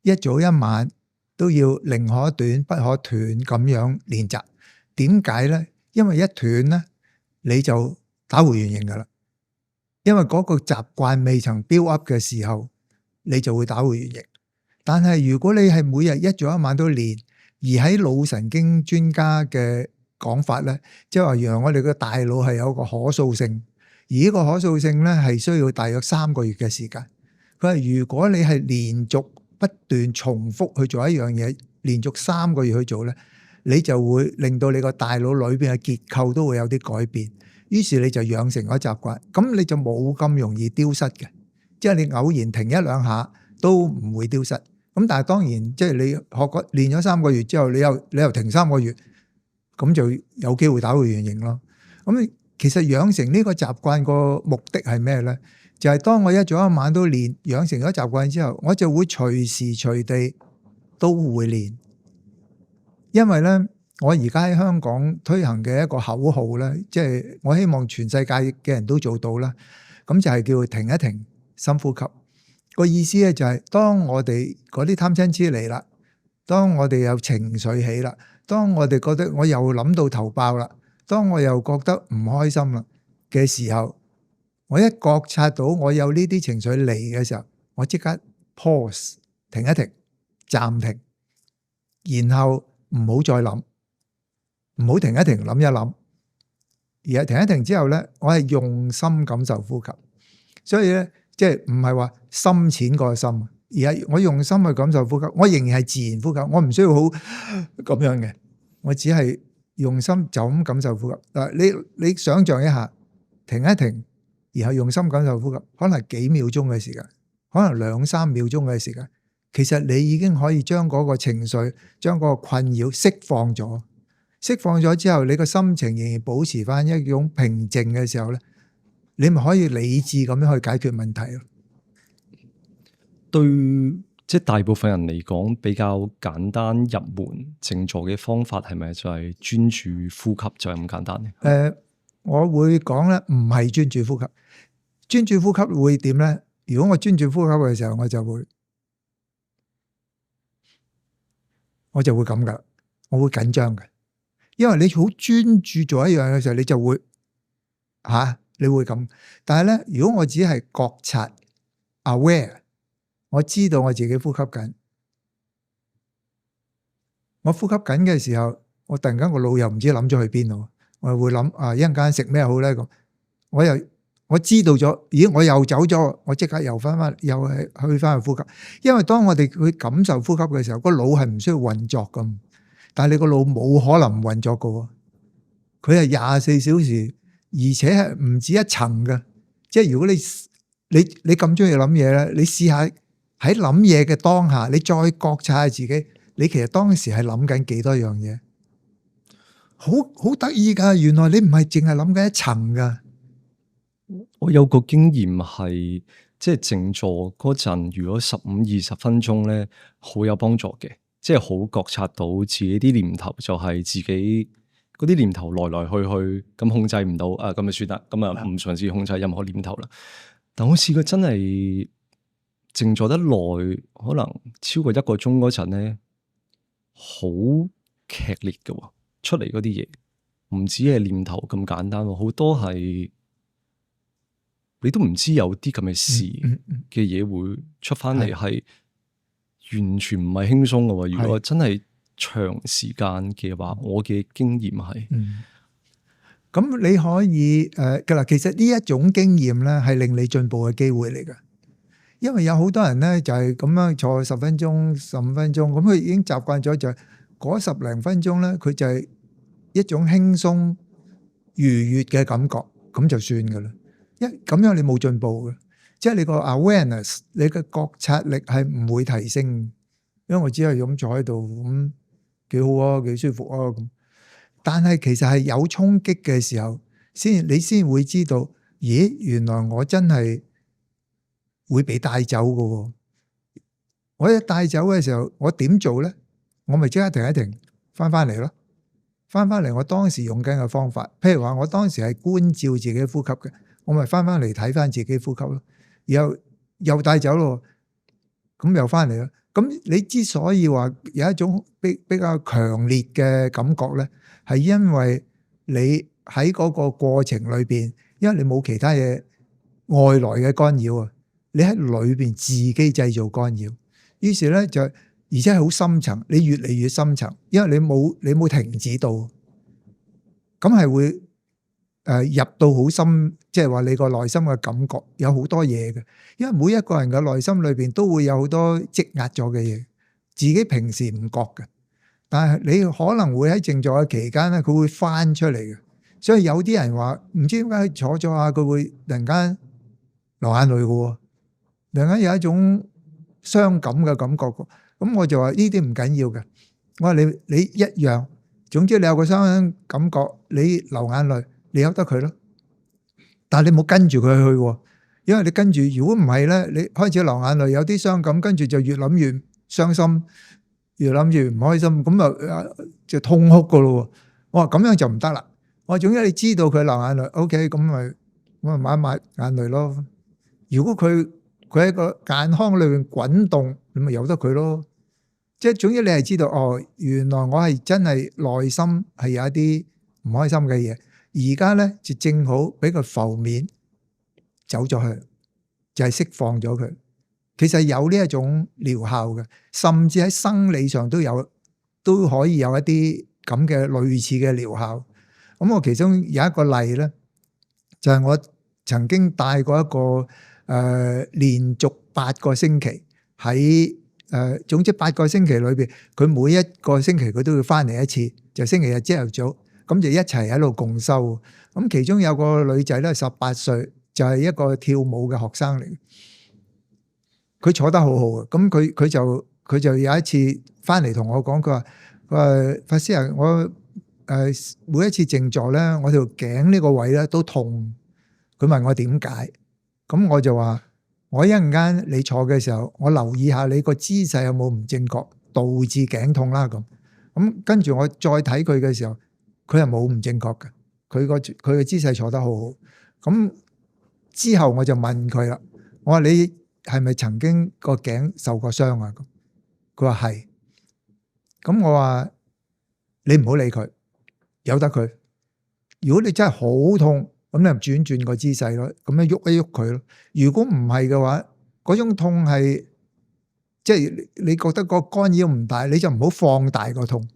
一早一晚都要寧可短不可斷咁樣練習。點解咧？因為一斷咧，你就打回原形噶啦。因為嗰個習慣未曾 build up 嘅時候，你就會打回原形。但係如果你係每日一早一晚都練，而喺腦神經專家嘅講法咧，即係話原來我哋嘅大腦係有個可塑性，而呢個可塑性咧係需要大約3個月嘅時間。佢話如果你係連續不斷重複去做一樣嘢，連續3個月去做咧，你就會令到你個大腦裏邊嘅結構都會有啲改變，於是你就養成咗習慣，咁你就冇咁容易丟失嘅，即係你偶然停一兩下都唔會丟失。咁但係當然即係你學過練咗3個月之後，你又停3個月，咁就有機會打回原形咯。咁其實養成呢個習慣個目的係咩呢？就係當我一早一晚都練，養成咗習慣之後，我就會隨時隨地都會練。因為呢，我而家喺香港推行嘅一個口號呢，即係我希望全世界嘅人都做到啦。咁就係叫停一停，深呼吸。個意思咧就係當我哋嗰啲貪嗔痴嚟啦，當我哋有情緒起啦，當我哋覺得我又諗到頭爆啦，當我又覺得唔開心啦嘅時候，我一覺察到我有呢啲情緒嚟嘅時候，我即刻 pause 停一停，暫停，然後唔好再諗，唔好停一停諗一諗，而係停一停之後咧，我係用心感受呼吸，所以咧。即係唔係話深淺個深，而係我用心去感受呼吸，我仍然係自然呼吸，我唔需要好咁樣嘅，我只係用心就咁感受呼吸。嗱，你想象一下，停一停，然後用心感受呼吸，可能幾秒鐘嘅時間，可能2-3秒鐘嘅時間，其實你已經可以將嗰個情緒、將嗰個困擾釋放咗。釋放咗之後，你個心情仍然保持翻一種平靜嘅時候咧。你咪可以理智咁樣去解決問題咯。對，即係大部分人嚟講，比較簡單入門靜坐嘅方法係咪就係專注呼吸就係咁簡單咧？我會講咧，唔係專注呼吸。專注呼吸會點咧？如果我專注呼吸嘅時候，我就會咁噶，我會緊張嘅，因為你好專注做一樣嘅時候，你就會你會咁，但係咧，如果我只係覺察 aware， 我知道我自己呼吸緊，我呼吸緊嘅時候，我突然間個腦又唔知諗咗去邊咯，我又會諗一陣間食咩好咧咁，我知道咗，咦，我又走咗，我即刻又翻又係去翻去呼吸，因為當我哋去感受呼吸嘅時候，個腦係唔需要運作咁，但係你個腦冇可能唔運作噶，佢係24小時。而且係唔止一層嘅，即係如果你咁中意諗嘢咧，你試下喺諗嘢嘅當下，你再覺察下自己，你其實當時係諗緊幾多樣嘢，好得意噶。原來你唔係淨係諗緊一層噶。我有個經驗係，即係靜坐嗰陣，如果15-20分鐘咧，好有幫助嘅，即係好覺察到自己啲念頭就係自己。嗰啲念頭來來去去，咁控制唔到，咁就算啦，咁啊唔嘗試控制任何念頭啦。但我試過真係靜坐得耐，可能超過1個鐘嗰陣咧，好劇烈嘅，出嚟嗰啲嘢，唔止係念頭咁簡單，好多係你都唔知有啲咁嘅事嘅嘢會出翻嚟，係完全唔係輕鬆嘅。如果真係長時間嘅話，我嘅經驗係，咁你可以其實呢一種經驗咧，係令你進步嘅機會嚟㗎。因為有好多人咧就係咁樣坐10分鐘、15分鐘，咁佢已經習慣咗，就係嗰10零分鐘咧，佢就係一種輕鬆愉悅嘅感覺，咁就算㗎啦。咁樣你冇進步嘅，即係你個 awareness， 你嘅覺察力係唔會提升，因為我只係咁坐喺度咁。幾好啊，幾舒服啊咁。但係其實係有衝擊嘅時候，你先會知道，咦，原來我真係會被帶走㗎。我一帶走嘅時候，我點做咧？我咪即刻停一停，翻嚟咯。翻嚟，我當時用緊嘅方法，譬如話我當時係觀照自己呼吸嘅，我咪翻嚟睇翻自己呼吸咯。然後又帶走咯，咁又翻嚟咯。咁你之所以話有一種比較強烈嘅感覺咧，係因為你喺嗰個過程裏邊，因為你冇其他嘢外來嘅干擾啊，你喺裏邊自己製造干擾，於是咧就而且係好深層，你越嚟越深層，因為你冇停止到，咁係會入到好深，即係話你個內心嘅感覺有好多嘢嘅，因為每一個人嘅內心裏邊都會有好多積壓咗嘅嘢，自己平時唔覺嘅，但係你可能會喺靜坐嘅期間咧，佢會翻出嚟嘅。所以有啲人話唔知點解坐咗下佢會突然間流眼淚嘅喎，突然間有一種傷感嘅感覺。咁我就話呢啲唔緊要嘅。我話你一樣，總之你有個傷感覺，你流眼淚，你由得佢咯。但係你冇跟住佢去喎，因為你跟住，如果唔係咧，你開始流眼淚，有啲傷感，跟住就越諗越傷心，越諗越唔開心，咁就痛哭噶咯。我話咁樣就唔得啦。我話總之你知道佢流眼淚 ，OK， 咁咪抹一抹眼淚咯。如果佢喺個眼眶裏邊滾動，你咪由得佢咯。即係總之你係知道，哦，原來我係真係內心係有一啲唔開心嘅嘢。而家咧就正好俾佢浮面走咗去，就係釋放咗佢。其實有呢一種療效嘅，甚至喺生理上都可以有一啲咁嘅類似嘅療效。咁我其中有一個例咧，就係我曾經帶過一個連續8個星期喺總之8個星期裏邊，佢每一個星期佢都要翻嚟一次，就星期日朝頭早。咁就一齊喺度共修。咁其中有個女仔咧，18歲，就係一個跳舞嘅學生嚟。佢坐得好好嘅。咁佢就有一次翻嚟同我講，佢話法師啊，我每一次靜坐咧，我條頸呢個位咧都痛。佢問我點解？咁我就話我一陣間你坐嘅時候，我留意下你個姿勢有冇唔正確，導致頸痛啦。咁跟住我再睇佢嘅時候，佢係冇唔正確嘅，佢嘅姿勢坐得好好。咁之後我就問佢啦，我話你係咪曾經個頸受過傷啊？佢話係。咁我話你唔好理佢，由得佢。如果你真係好痛，咁你就轉個姿勢咯，咁樣喐一喐佢咯。如果唔係嘅話，嗰種痛係即係你覺得個干擾唔大，你就唔好放大個痛。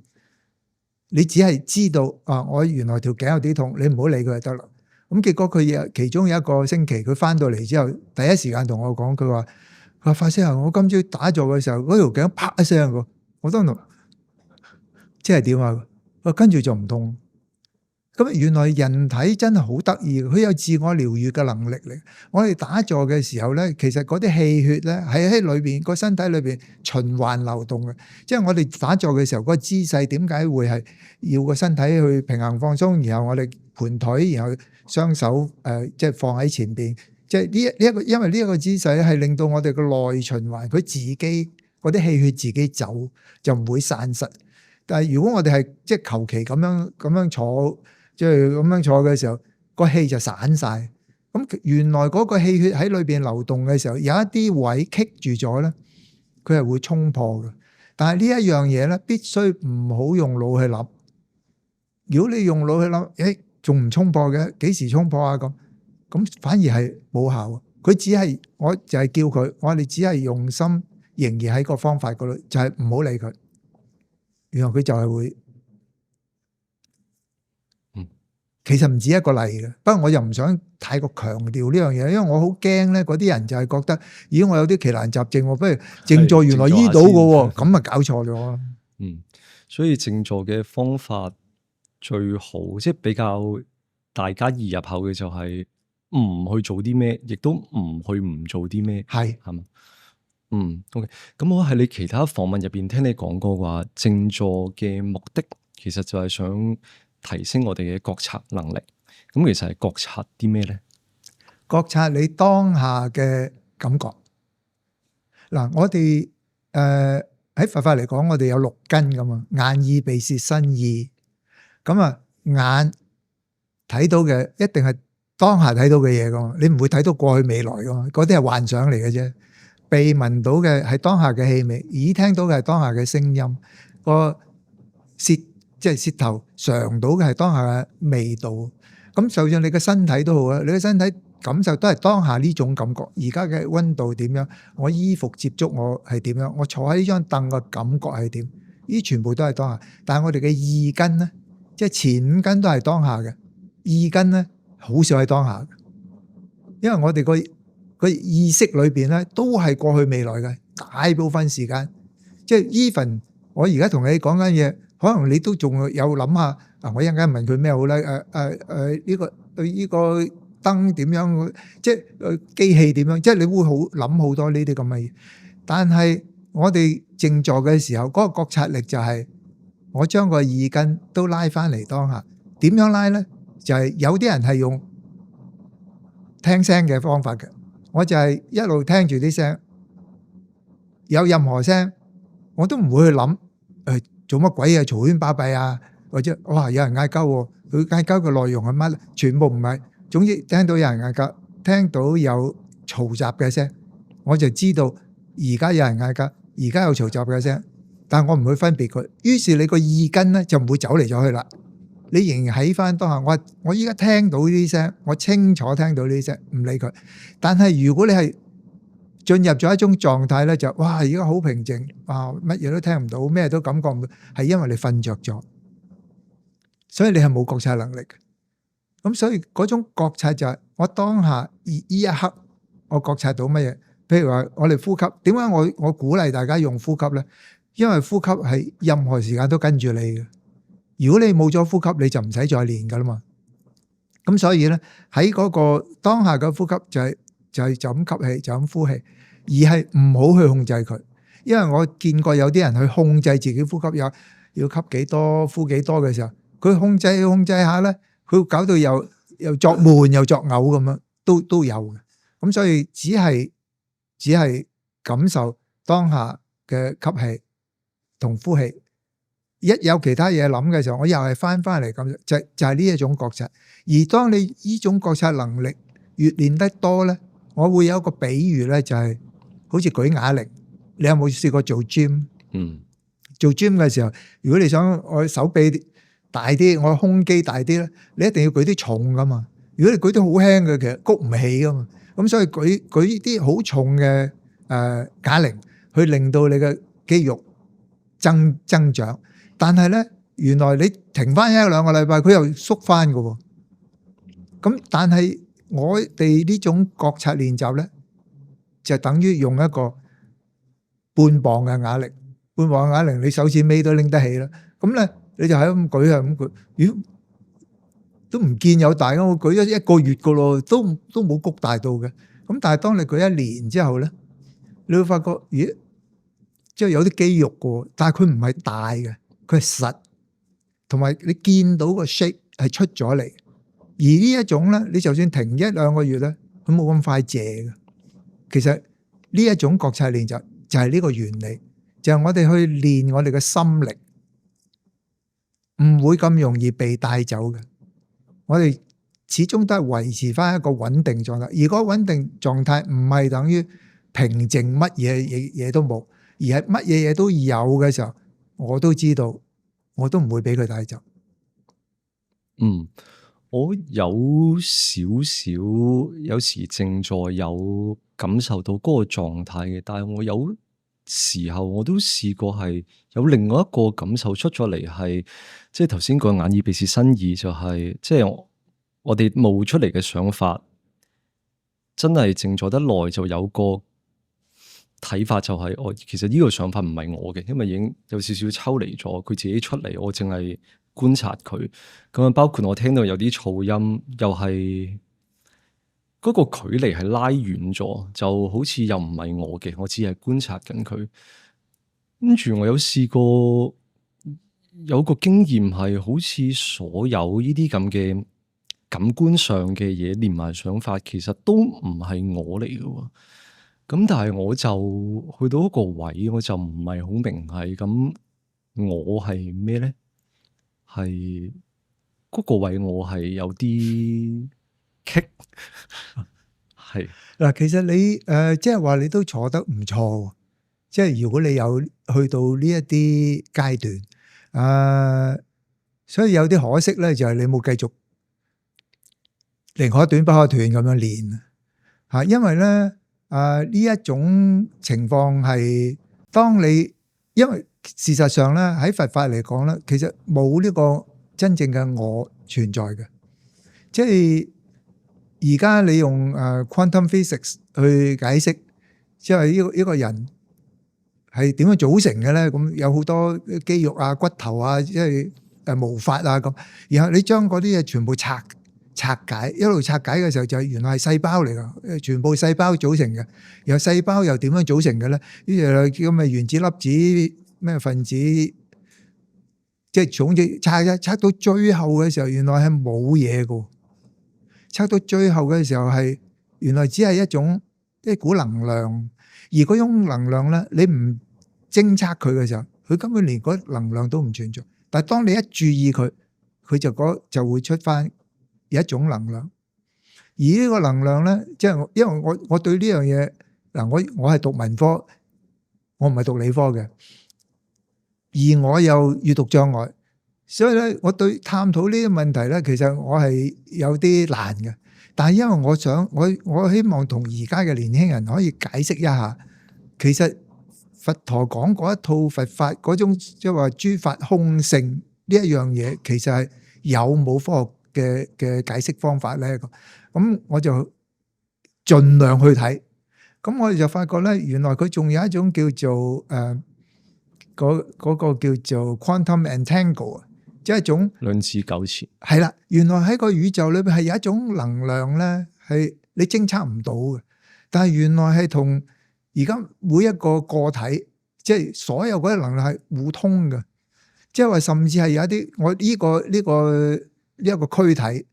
你只係知道啊，我原來條頸有啲痛，你唔好理佢就得啦。咁結果佢其中有一個星期，佢翻到嚟之後，第一時間同我講，佢話法師啊，我今朝打坐嘅時候，嗰條頸啪一聲個，我當堂即係點啊？跟住就唔痛。咁原來人體真係好得意，佢有自我療愈嘅能力嚟。我哋打坐嘅時候咧，其實嗰啲氣血咧喺裏邊個身體裏邊循環流動嘅。即係我哋打坐嘅時候，個姿勢點解會係要個身體去平衡放鬆，然後我哋盤腿，然後雙手即係放喺前邊。即係呢一個，因為呢一個姿勢係令到我哋個內循環，佢自己嗰啲氣血自己走，就唔會散失。但係如果我哋係即係求其咁樣坐，即係咁樣坐嘅時候，個氣就散晒。咁原來嗰個氣血喺裏邊流動嘅時候，有一啲位棘住咗咧，佢係會衝破嘅。但係呢一樣嘢咧，必須唔好用腦去諗。如果你用腦去諗，仲唔衝破嘅？幾時衝破啊？咁反而係冇效。佢只係，我就係叫佢，我哋只係用心仍然喺個方法嗰度，就係唔好理佢。原來佢就係會。其實唔止一個例嘅，不過我又唔想太過強調呢樣嘢，因為我好驚咧，嗰啲人就係覺得，咦，我有啲奇難雜症，不如靜坐原來醫到嘅喎，咁啊搞錯咗。所以靜坐嘅方法最好，即係比較大家易入口嘅就係唔去做啲咩，亦都唔去唔做啲咩，係嘛？OK。咁我喺你其他訪問入邊聽你講過話，靜坐嘅目的其實就係想提升我哋嘅覺察能力。咁其實係覺察啲咩咧？覺察你當下嘅感覺。嗱，我哋喺佛法嚟講，我哋有六根㗎嘛，眼耳鼻舌身意。咁啊，眼睇到嘅一定係當下睇到嘅嘢㗎嘛，你唔會睇到過去未來㗎嘛，嗰啲係幻想嚟嘅啫。鼻聞到嘅係當下嘅氣味，耳聽到嘅係當下嘅聲音，個舌即係舌頭嘗到嘅係當下嘅味道。咁就算你嘅身體都好啊，你嘅身體感受都係當下呢種感覺。而家嘅溫度點樣？我衣服接觸我係點樣？我坐喺呢張凳嘅感覺係點？呢全部都係當下。但係我哋嘅意根咧，即係前五根都係當下嘅，意根咧好少係當下嘅，因為我哋個意識裏邊咧都係過去未來嘅大部分時間。即係 even 我而家同你講緊嘢，可能你都仲有諗下我一陣間問佢咩好咧？呢個燈點樣？即係機器點樣？即係你會諗好多呢啲咁嘅嘢。但係我哋靜坐嘅時候，嗰個覺察力就係我將個耳根都拉翻嚟當下。點樣拉咧？就係有啲人係用聽聲嘅方法嘅，我就係一路聽住啲聲，有任何聲我都唔會去諗做乜鬼啊，嘈喧巴閉啊，或者哇有人嗌交喎，佢嗌交嘅內容係乜？全部唔係，總之聽到有人嗌交，聽到有嘈雜嘅聲，我就知道而家有人嗌交，而家有嘈雜嘅聲，但係我唔會分別佢。於是你個耳根咧就唔會走嚟走去啦，你仍然喺翻當下。我依家聽到呢啲聲，我清楚聽到呢啲聲，唔理佢。但係如果你係進入咗一種狀態咧，就哇而家好平靜，哇乜嘢都聽唔到，咩都感覺唔到，係因為你瞓着咗，所以你係冇覺察能力嘅。咁所以嗰種覺察就係我當下呢一刻我覺察到乜嘢？譬如話我哋呼吸，點解我鼓勵大家用呼吸咧？因為呼吸係任何時間都跟住你嘅。如果你冇咗呼吸，你就唔使再練噶啦嘛。咁所以咧喺嗰個當下嘅呼吸就咁吸氣，就咁呼氣，而係唔好去控制佢。因為我見過有啲人去控制自己呼吸，要吸幾多呼幾多嘅時候，佢控制下咧，佢搞到又作悶又作嘔咁樣，都有嘅。咁所以只係感受當下嘅吸氣同呼氣。一有其他嘢諗嘅時候，我又係翻嚟咁，就係呢一種覺察。而當你呢種覺察能力越練得多咧，我會有一個比喻咧，就係好似舉啞鈴。你有冇試過做 gym？ 做 gym 嘅時候，如果你想我手臂大啲，我胸肌大啲咧，你一定要舉啲重噶嘛。如果你舉啲好輕嘅，其實谷唔起噶嘛。咁所以舉啲好重嘅啞鈴，去令到你嘅肌肉增長。但係咧，原來你停翻1-2個禮拜，佢又縮翻㗎喎。咁但係我哋呢種覺察練習咧，就等於用一個半磅嘅啞鈴，半磅嘅啞鈴，你手指尾都拎得起啦。咁咧，你就係咁舉啊咁舉，咦，都唔見有大嘅。我舉咗1個月㗎咯，都冇谷大到嘅。咁但係當你舉1年之後咧，你會發覺，咦，即係有啲肌肉㗎，但係佢唔係大嘅。佢係實，同埋你見到個 shape 係出咗嚟。而呢一種咧，你就算停1-2個月咧，佢冇咁快謝嘅。其實呢一種覺察練習就係呢個原理，就係我哋去練我哋嘅心力，唔會咁容易被帶走嘅。我哋始終都係維持翻一個穩定狀態，而嗰個穩定狀態唔係等於平靜，乜嘢都冇，而係乜嘢都有嘅時候。我都知道，我都唔會俾佢帶走。我有少少，有時靜坐有感受到嗰個狀態嘅，但係我有時候我都試過係有另外一個感受出咗嚟，係即係頭先個眼耳鼻舌身意，就係即係我哋冒出嚟嘅想法，真係靜坐得耐就有個睇法，就係其實呢個想法唔係我嘅，因為已經有少少抽離咗，佢自己出嚟，我淨係觀察佢。咁啊，包括我聽到有啲噪音，又係嗰個距離係拉遠咗，就好似又唔係我嘅，我只係觀察緊佢。跟住我有試過有個經驗係，好似所有呢啲咁嘅感官上嘅嘢連埋想法，其實都唔係我嚟嘅。咁但係我就去到一個位，我就唔係好明係咁，我係咩咧？係嗰個位我係有啲棘，係嗱，其實你即係話你都坐得唔錯，即係如果你有去到呢一啲階段，所以有啲可惜咧，就係你冇繼續寧可短不可斷咁樣練吓，因為咧。呢一種情況係當你，因為事實上咧喺佛法嚟講咧，其實冇呢個真正嘅我存在嘅，即係而家你用quantum physics 去解釋，即係呢個人係點樣組成嘅咧？咁有好多肌肉啊、骨頭啊，即係毛髮啊咁。然後你將嗰啲嘢全部拆解，一路拆解嘅時候就原來係細胞嚟㗎，全部細胞組成嘅。然後細胞又點樣組成嘅咧？呢啲咁嘅原子、粒子、咩分子，即係總之拆到最後嘅時候，原來係冇嘢㗎。拆到最後嘅時候係原來只係一股能量，而嗰種能量咧，你唔偵測佢嘅時候，佢根本連嗰能量都唔存在。但係當你一注意佢，佢就會出翻一種能量。而呢個能量咧，即係因為我對呢樣嘢嗱，我係讀文科，我唔係讀理科嘅，而我又閱讀障礙，所以咧我對探討呢啲問題咧，其實我係有啲難嘅。但係因為我希望同而家嘅年輕人可以解釋一下，其實佛陀講嗰一套佛法嗰種即係話諸法空性呢一樣嘢，其實係有冇科學嘅解釋方法咧？咁我就盡量去睇。咁我哋就發覺咧，原來佢仲有一種叫做嗰個叫做 quantum entangle 啊，即係一種量子糾纏。係啦，原來喺個宇宙裏邊係有一種能量咧，係你偵測唔到嘅，但係原來係同而家每一個個體，即係所有嗰啲能量係互通嘅，即係話甚至係有一啲我呢一個軀體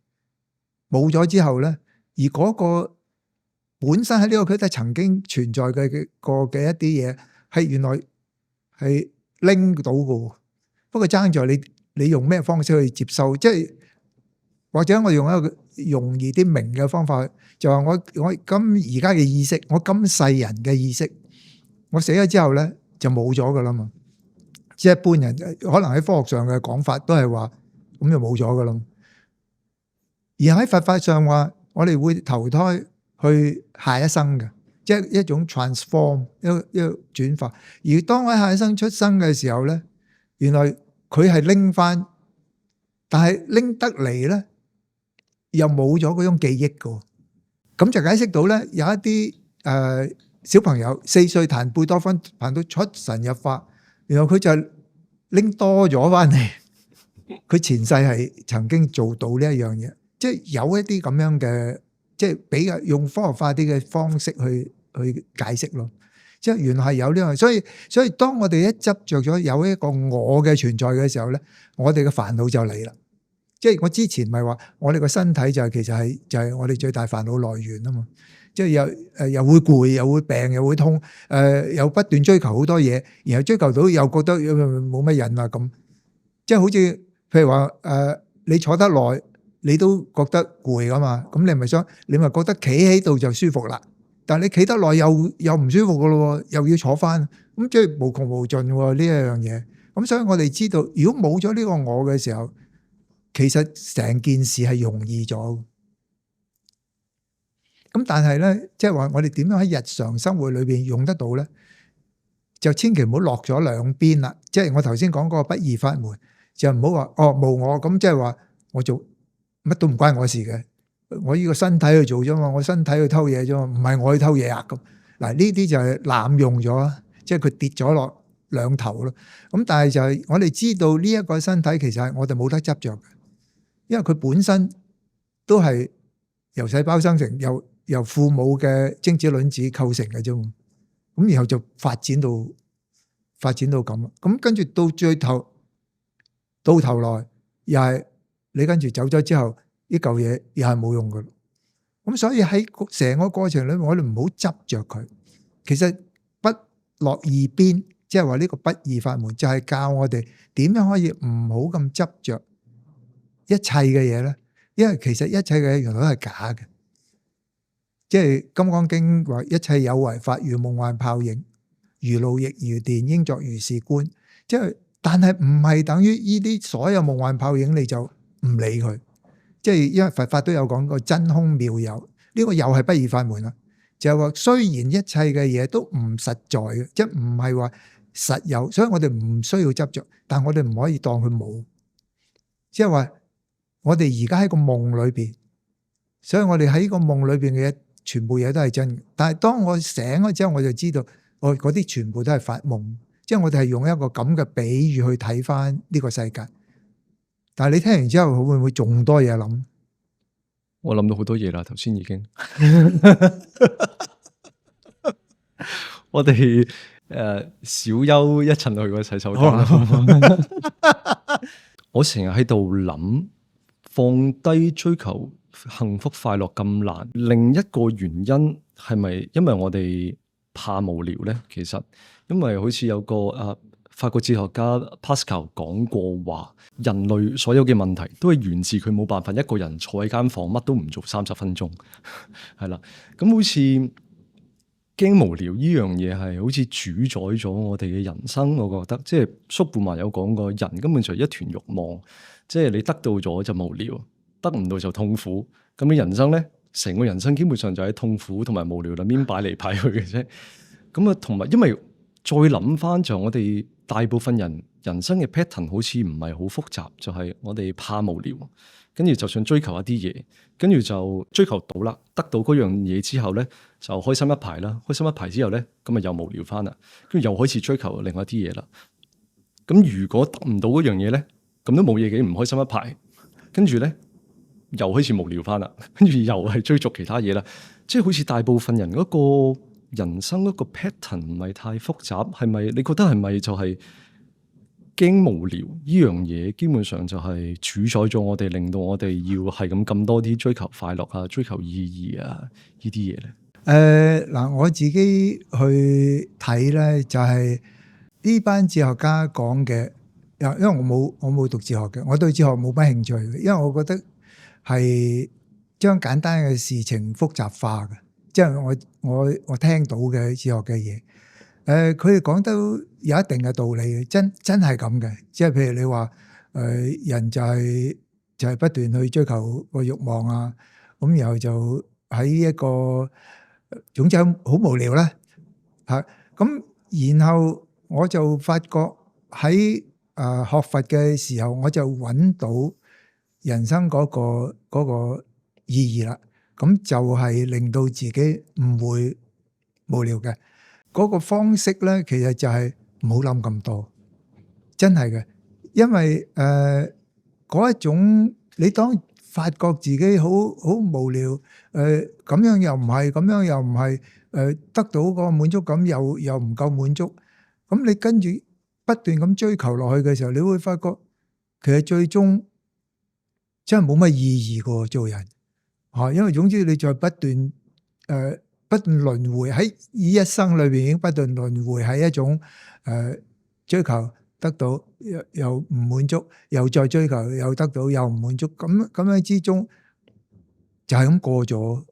冇咗之後咧，而嗰個本身喺呢個軀體曾經存在嘅一啲嘢，係原來係拎到嘅，不過爭在你用咩方式去接收，即係或者我用一個容易啲明嘅方法，就話我今而家嘅意識，我今世人嘅意識，我死咗之後咧就冇咗噶啦嘛。即係一般人可能喺科學上嘅講法都係話咁就冇咗噶啦。而喺佛法上話，我哋會投胎去下一生嘅，即係一種 transform 一個轉化。而當喺下一生出生嘅時候咧，原來佢係拎翻，但係拎得嚟咧又冇咗嗰種記憶嘅。咁就解釋到咧，有一啲小朋友4歲彈貝多芬彈到出神入化，然後佢就拎多咗翻嚟，佢前世係曾經做到呢一樣嘢，即係有一啲咁樣嘅，即係比較用科學化啲嘅方式去解釋咯。即係原來係有呢樣，所以當我哋一執着咗有一個我嘅存在嘅時候咧，我哋嘅煩惱就嚟啦。即係我之前咪話，我哋個身體就係其實就係我哋最大煩惱來源啊嘛。即係又會攰，又會病，又會痛，又不斷追求好多嘢，然後追求到又覺得冇乜癮啊咁。即係好似譬如話你坐得耐，你都覺得攰噶嘛。咁你咪覺得企喺度就舒服啦。但係你企得耐又唔舒服噶咯，又要坐翻，咁即係無窮無盡喎呢一樣嘢。咁所以我哋知道，如果冇咗呢個我嘅時候，其實成件事係容易咗。咁但係咧，即係話我哋點樣喺日常生活裏邊用得到咧？就千祈唔好落咗兩邊啦。即係我頭先講嗰個不二法門，就唔好話無我，咁即係話我做乜都唔關我事嘅。我呢個身體去做啫嘛，我身體去偷嘢啫嘛，唔係我去偷嘢啊咁。嗱，呢啲就係濫用咗，即係佢跌咗落兩頭咯。咁但係就係我哋知道呢一個身體其實係我哋冇得執着嘅，因為佢本身都係由細胞生成，由父母嘅精子卵子構成嘅啫嘛。咁然後就發展到咁啦。咁跟住到頭來又係你跟住走咗之後，呢嚿嘢又係冇用噶。咁所以喺成個過程裏面，我哋唔好執着佢。其實不落二邊，即係話呢個不二法門，就係教我哋點樣可以唔好咁執着一切嘅嘢咧。因為其實一切嘅嘢原來都係假嘅。即係《金剛經》話：一切有為法，如夢幻泡影，如露亦如電，應作如是觀。即係，但係唔係等於呢啲所有夢幻泡影你就唔理佢。即係因為佛法都有講過真空妙有，呢個又係不二法門啦。就係話雖然一切嘅嘢都唔實在嘅，即係唔係話實有，所以我哋唔需要執着，但我哋唔可以當佢冇。即係話我哋而家喺個夢裏邊，所以我哋喺個夢裏邊嘅嘢，全部嘢都係真嘅。但係當我醒咗之後，我就知道我嗰啲全部都係發夢，即係我哋係用一個咁嘅比喻去睇翻呢個世界。但係你聽完之後，會唔會仲多嘢諗？我諗到好多嘢啦，頭先已經。我哋小休一陣去個洗手間。我成日喺度諗，放低追求幸福快樂咁難，另一個原因係咪因為我哋怕無聊咧？其實因為好似有個法國哲學家 Pascal 講過話，人類所有嘅問題都係源自佢冇辦法一個人坐喺間房乜都唔做30分鐘，係啦。咁好似驚無聊呢樣嘢係好似主宰咗我哋嘅人生，我覺得即係叔本華有講過，人根本就係一團慾望，即係你得到咗就無聊，得唔到就痛苦。咁你人生咧，成個人生基本上就喺痛苦同埋無聊裏面擺嚟擺去嘅啫。咁啊，同埋因為再諗翻就我哋大部分人生嘅 pattern 好似唔係好複雜，就係我哋怕無聊，跟住就想追求一啲嘢，跟住就追求到啦，得到嗰樣嘢之後咧就開心一排啦，開心一排之後咧咁啊又無聊翻啦，跟住又開始追求另外一啲嘢啦。咁如果得唔到嗰樣嘢咧，咁都冇嘢嘅，唔開心一排，跟住咧又開始無聊翻啦，跟住又係追逐其他嘢啦，即係好似大部分人嗰個人生嗰個 pattern 唔係太複雜，係咪？你覺得係咪就係驚無聊呢樣嘢？基本上就係主宰咗我哋，令到我哋要係咁多啲追求快樂啊、追求意義啊呢啲嘢咧。嗱，我自己去睇咧，就係呢班哲學家講嘅，因為我冇讀哲學嘅，我對哲學冇乜興趣嘅，因為我覺得係將簡單嘅事情複雜化嘅。即係我聽到嘅哲學嘅嘢，佢哋講得有一定嘅道理嘅，真係咁嘅。即係譬如你話人就係不斷去追求個慾望啊，咁然後就喺一個總之好無聊啦嚇。咁然後我就發覺喺學佛嘅時候，我就揾到人生嗰個意義啦。咁就係令到自己唔會無聊嘅嗰個方式咧，其實就係唔好諗咁多，真係嘅。因為嗰一種你當發覺自己好無聊，咁樣又唔係，咁樣又唔係，得到個滿足感又唔夠滿足，咁你跟住不斷咁追求落去嘅時候，你會發覺其實最終真係冇乜意義㗎做人。因為總之你再不斷輪迴喺呢一生裏邊，已經不斷輪迴喺一種追求得到又唔滿足，又再追求又得到又唔滿足，咁樣之中就係咁過咗，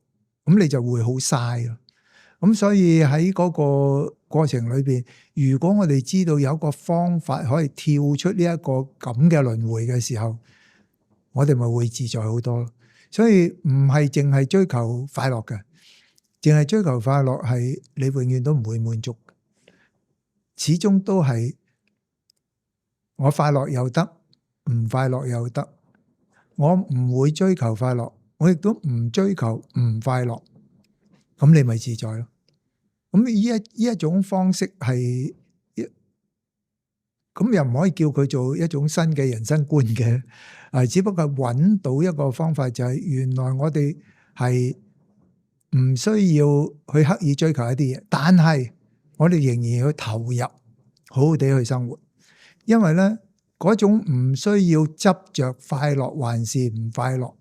咁你就會好嘥咯。咁所以喺嗰個過程裏邊，如果我哋知道有一個方法可以跳出呢一個咁嘅輪迴嘅時候，我哋咪會自在好多。所以唔係淨係追求快樂嘅，淨係追求快樂係你永遠都唔會滿足，始終都係我快樂又得，唔快樂又得。我唔會追求快樂，我亦都唔追求唔快樂，咁你咪自在咯。咁呢一種方式係，咁又唔可以叫佢做一種新嘅人生觀嘅。只不過揾到一個方法，就係原來我哋係唔需要去刻意追求一啲嘢，但係我哋仍然要投入，好好地去生活。因為咧嗰種唔需要執着快樂還是唔快樂，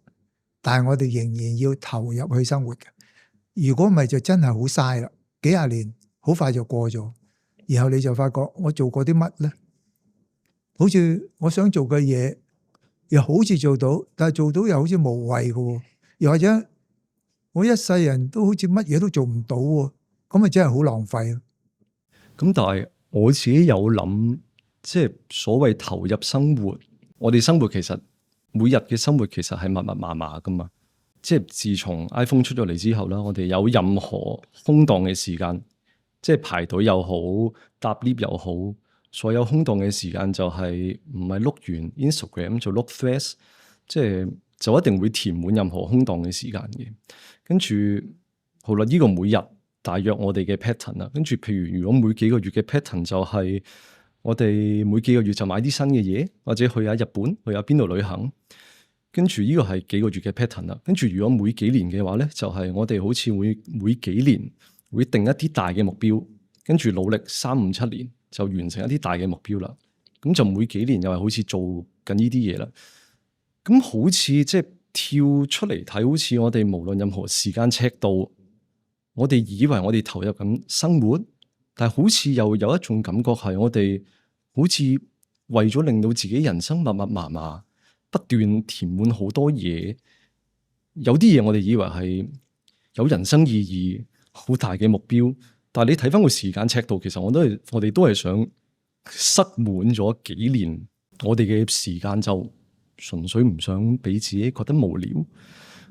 但係我哋仍然要投入去生活嘅。如果唔係就真係好嘥啦，幾廿年好快就過咗，然後你就發覺我做過啲乜咧？好似我想做嘅嘢，又好似做到，但係做到又好似無謂嘅，又或者我一世人都好似乜嘢都做唔到，咁咪真係好浪費咯。咁但係我自己有諗，即係所謂投入生活，我哋生活其實每日嘅生活其實係密密麻麻噶嘛。即係自從 iPhone 出咗嚟之後啦，我哋有任何空檔嘅時間，即係排隊又好，搭 lift 又好。所有空檔嘅時間就係唔係碌完 Instagram 就碌 Threads， 即係就一定會填滿任何空檔嘅時間嘅。跟住好啦，呢個每日大約我哋嘅 pattern 啦。跟住譬如如果每幾個月嘅 pattern 就係我哋每幾個月就買啲新嘅嘢，或者去下日本，去下邊度旅行。跟住呢個係幾個月嘅 pattern 啦。跟住如果每幾年嘅話咧，就係我哋好似會每幾年會定一啲大嘅目標，跟住努力3、5、7年就完成一啲大嘅目標啦。咁就每幾年又係好似做緊呢啲嘢啦。咁好似即係跳出嚟睇，好似我哋無論任何時間尺度，我哋以為我哋投入緊生活，但係好似又有一種感覺係我哋好似為咗令到自己人生密密麻麻，不斷填滿好多嘢，有啲嘢我哋以為係有人生意義、好大嘅目標，但係你睇翻個時間尺度，其實我哋都係想塞滿咗幾年，我哋嘅時間就純粹唔想俾自己覺得無聊。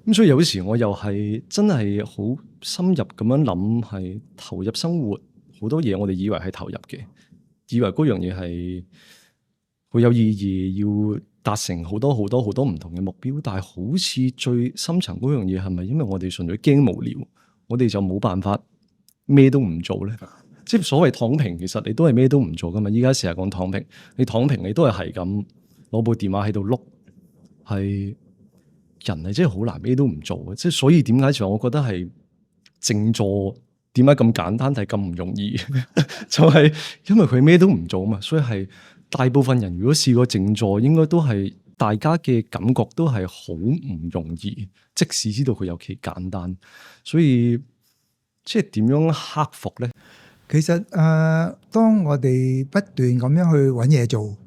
咁所以有時我又係真係好深入咁樣諗，係投入生活好多嘢，我哋以為係投入嘅，以為嗰樣嘢係好有意義，要達成好多唔同嘅目標，但係好似最深層嗰樣嘢係咪因為我哋純粹驚無聊，我哋就冇辦法咩都唔做咧？即係所謂躺平，其實你都係咩都唔做噶嘛。依家成日講躺平，你躺平你都係咁攞部電話喺度碌，係人係真係好難咩都唔做嘅。即係所以點解我覺得係靜坐點解咁簡單，但係咁唔容易？就係因為佢咩都唔做啊嘛，所以係。大部分人如果試過靜坐，應該都係大家嘅感覺都係好唔容易，即使知道佢有幾簡單，所以即係點樣克服咧？其實當我哋不斷咁樣去揾嘢做，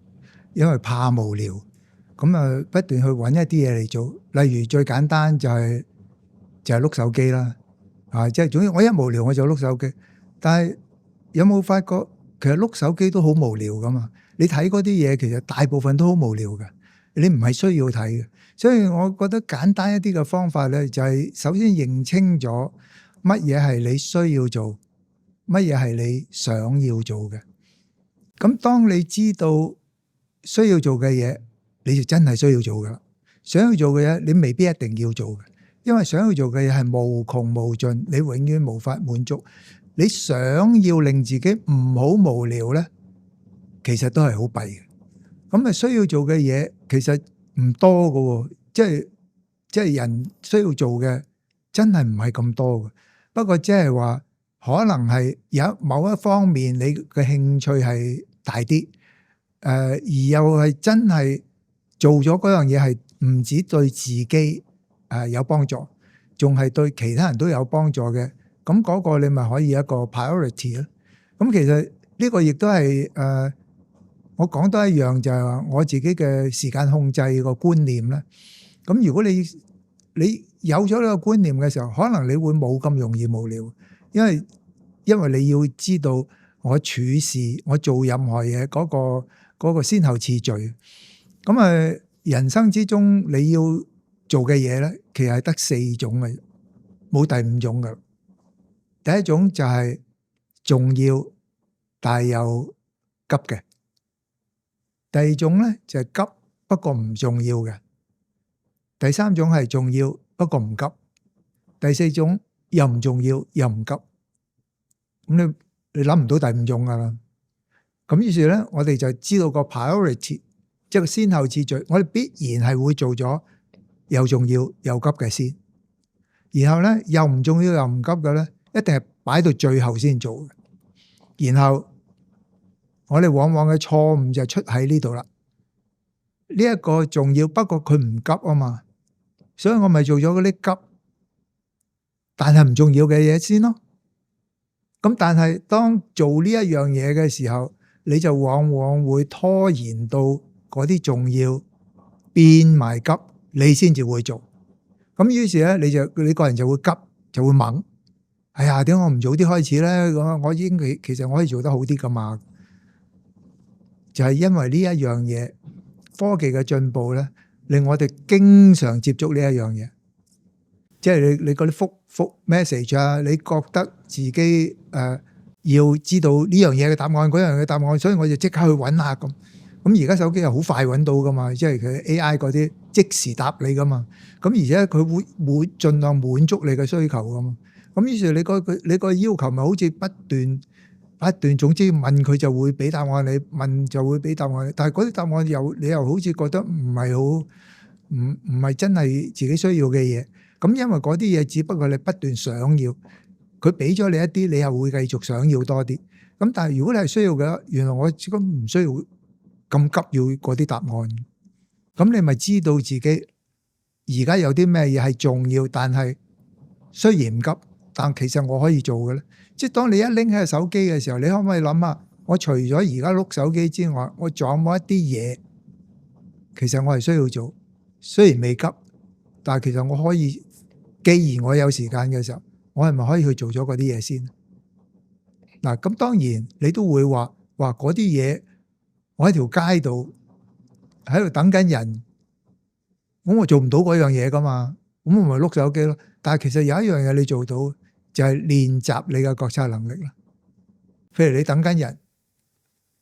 因為怕無聊，咁不斷去揾一啲嘢嚟做，例如最簡單就係碌手機啦，即係總之我一無聊我就碌手機。但係有冇發覺其實碌手機都好無聊噶嘛？你睇嗰啲嘢，其實大部分都好無聊嘅，你唔係需要睇嘅。所以我覺得簡單一啲嘅方法咧，就係首先認清咗乜嘢係你需要做，乜嘢係你想要做嘅。咁當你知道需要做嘅嘢，你就真係需要做噶啦。想要做嘅嘢，你未必一定要做嘅，因為想要做嘅嘢係無窮無盡，你永遠無法滿足。你想要令自己唔好無聊咧，其實都係好弊嘅。咁需要做嘅嘢其實唔多㗎喎，即係人需要做嘅真係唔係咁多嘅。不過即係話可能係有某一方面你嘅興趣係大啲，而又係真係做咗嗰樣嘢係唔止對自己有幫助，仲係對其他人都有幫助嘅。咁嗰個你咪可以一個 priority 咯。咁其實呢個亦都係我講多一樣，就係話我自己嘅時間控制個觀念咧。咁如果你有咗呢個觀念嘅時候，可能你會冇咁容易無聊，因為你要知道我處事我做任何嘢嗰個先後次序。咁人生之中你要做嘅嘢咧，其實係得4種嘅，冇第5種㗎。第一種就係重要但係又急嘅，第二種咧就係急不過唔重要嘅，第三種係重要不過唔急，第四種又唔重要又唔急。咁你諗唔到第5種噶啦。咁於是咧，我哋就知道個 priority， 即係個先後次序，我哋必然係會做咗又重要又急嘅先，然後咧又唔重要又唔急嘅咧，一定係擺到最後先做嘅。然後我哋往往嘅錯誤就出喺呢度啦。呢一個重要，不過佢唔急啊嘛，所以我咪做咗嗰啲急但係唔重要嘅嘢先咯。咁但係當做呢一樣嘢嘅時候，你就往往會拖延到嗰啲重要變埋急，你先至會做。咁於是咧，你個人就會急，就會猛。哎呀，點解我唔早啲開始咧？我其實我可以做得好啲噶嘛。就係因為呢一樣嘢，科技嘅進步咧，令我哋經常接觸呢一樣嘢。即係你嗰啲覆 message 啊，你覺得自己要知道呢樣嘢嘅答案，嗰樣嘢嘅答案，所以我就即刻去揾下咁。咁而家手機又好快揾到噶嘛，即係佢 AI 嗰啲即時答你噶嘛。咁而且佢會盡量滿足你嘅需求噶嘛。咁於是你個要求咪好似不斷，總之問佢就會俾答案你，問就會俾答案你。但係嗰啲答案你又好似覺得唔係真係自己需要嘅嘢。咁因為嗰啲嘢只不過你不斷想要，佢俾咗你一啲，你又會繼續想要多啲。咁但係如果你係需要嘅，原來我根本唔需要咁急要嗰啲答案。咁你咪知道自己而家有啲咩嘢係重要，但係雖然唔急，但其實我可以做嘅咧。即係當你一拎起個手機嘅時候，你可唔可以諗下，我除咗而家碌手機之外，我仲有冇一啲嘢，其實我係需要做，雖然未急，但係其實我可以，既然我有時間嘅時候，我係咪可以去做咗嗰啲嘢先？嗱，咁當然你都會話嗰啲嘢，我喺條街度喺度等緊人，咁我做唔到嗰樣嘢噶嘛，咁我咪碌手機咯。但係其實有一樣嘢你做到，就係練習你嘅覺察能力啦。譬如你等緊人，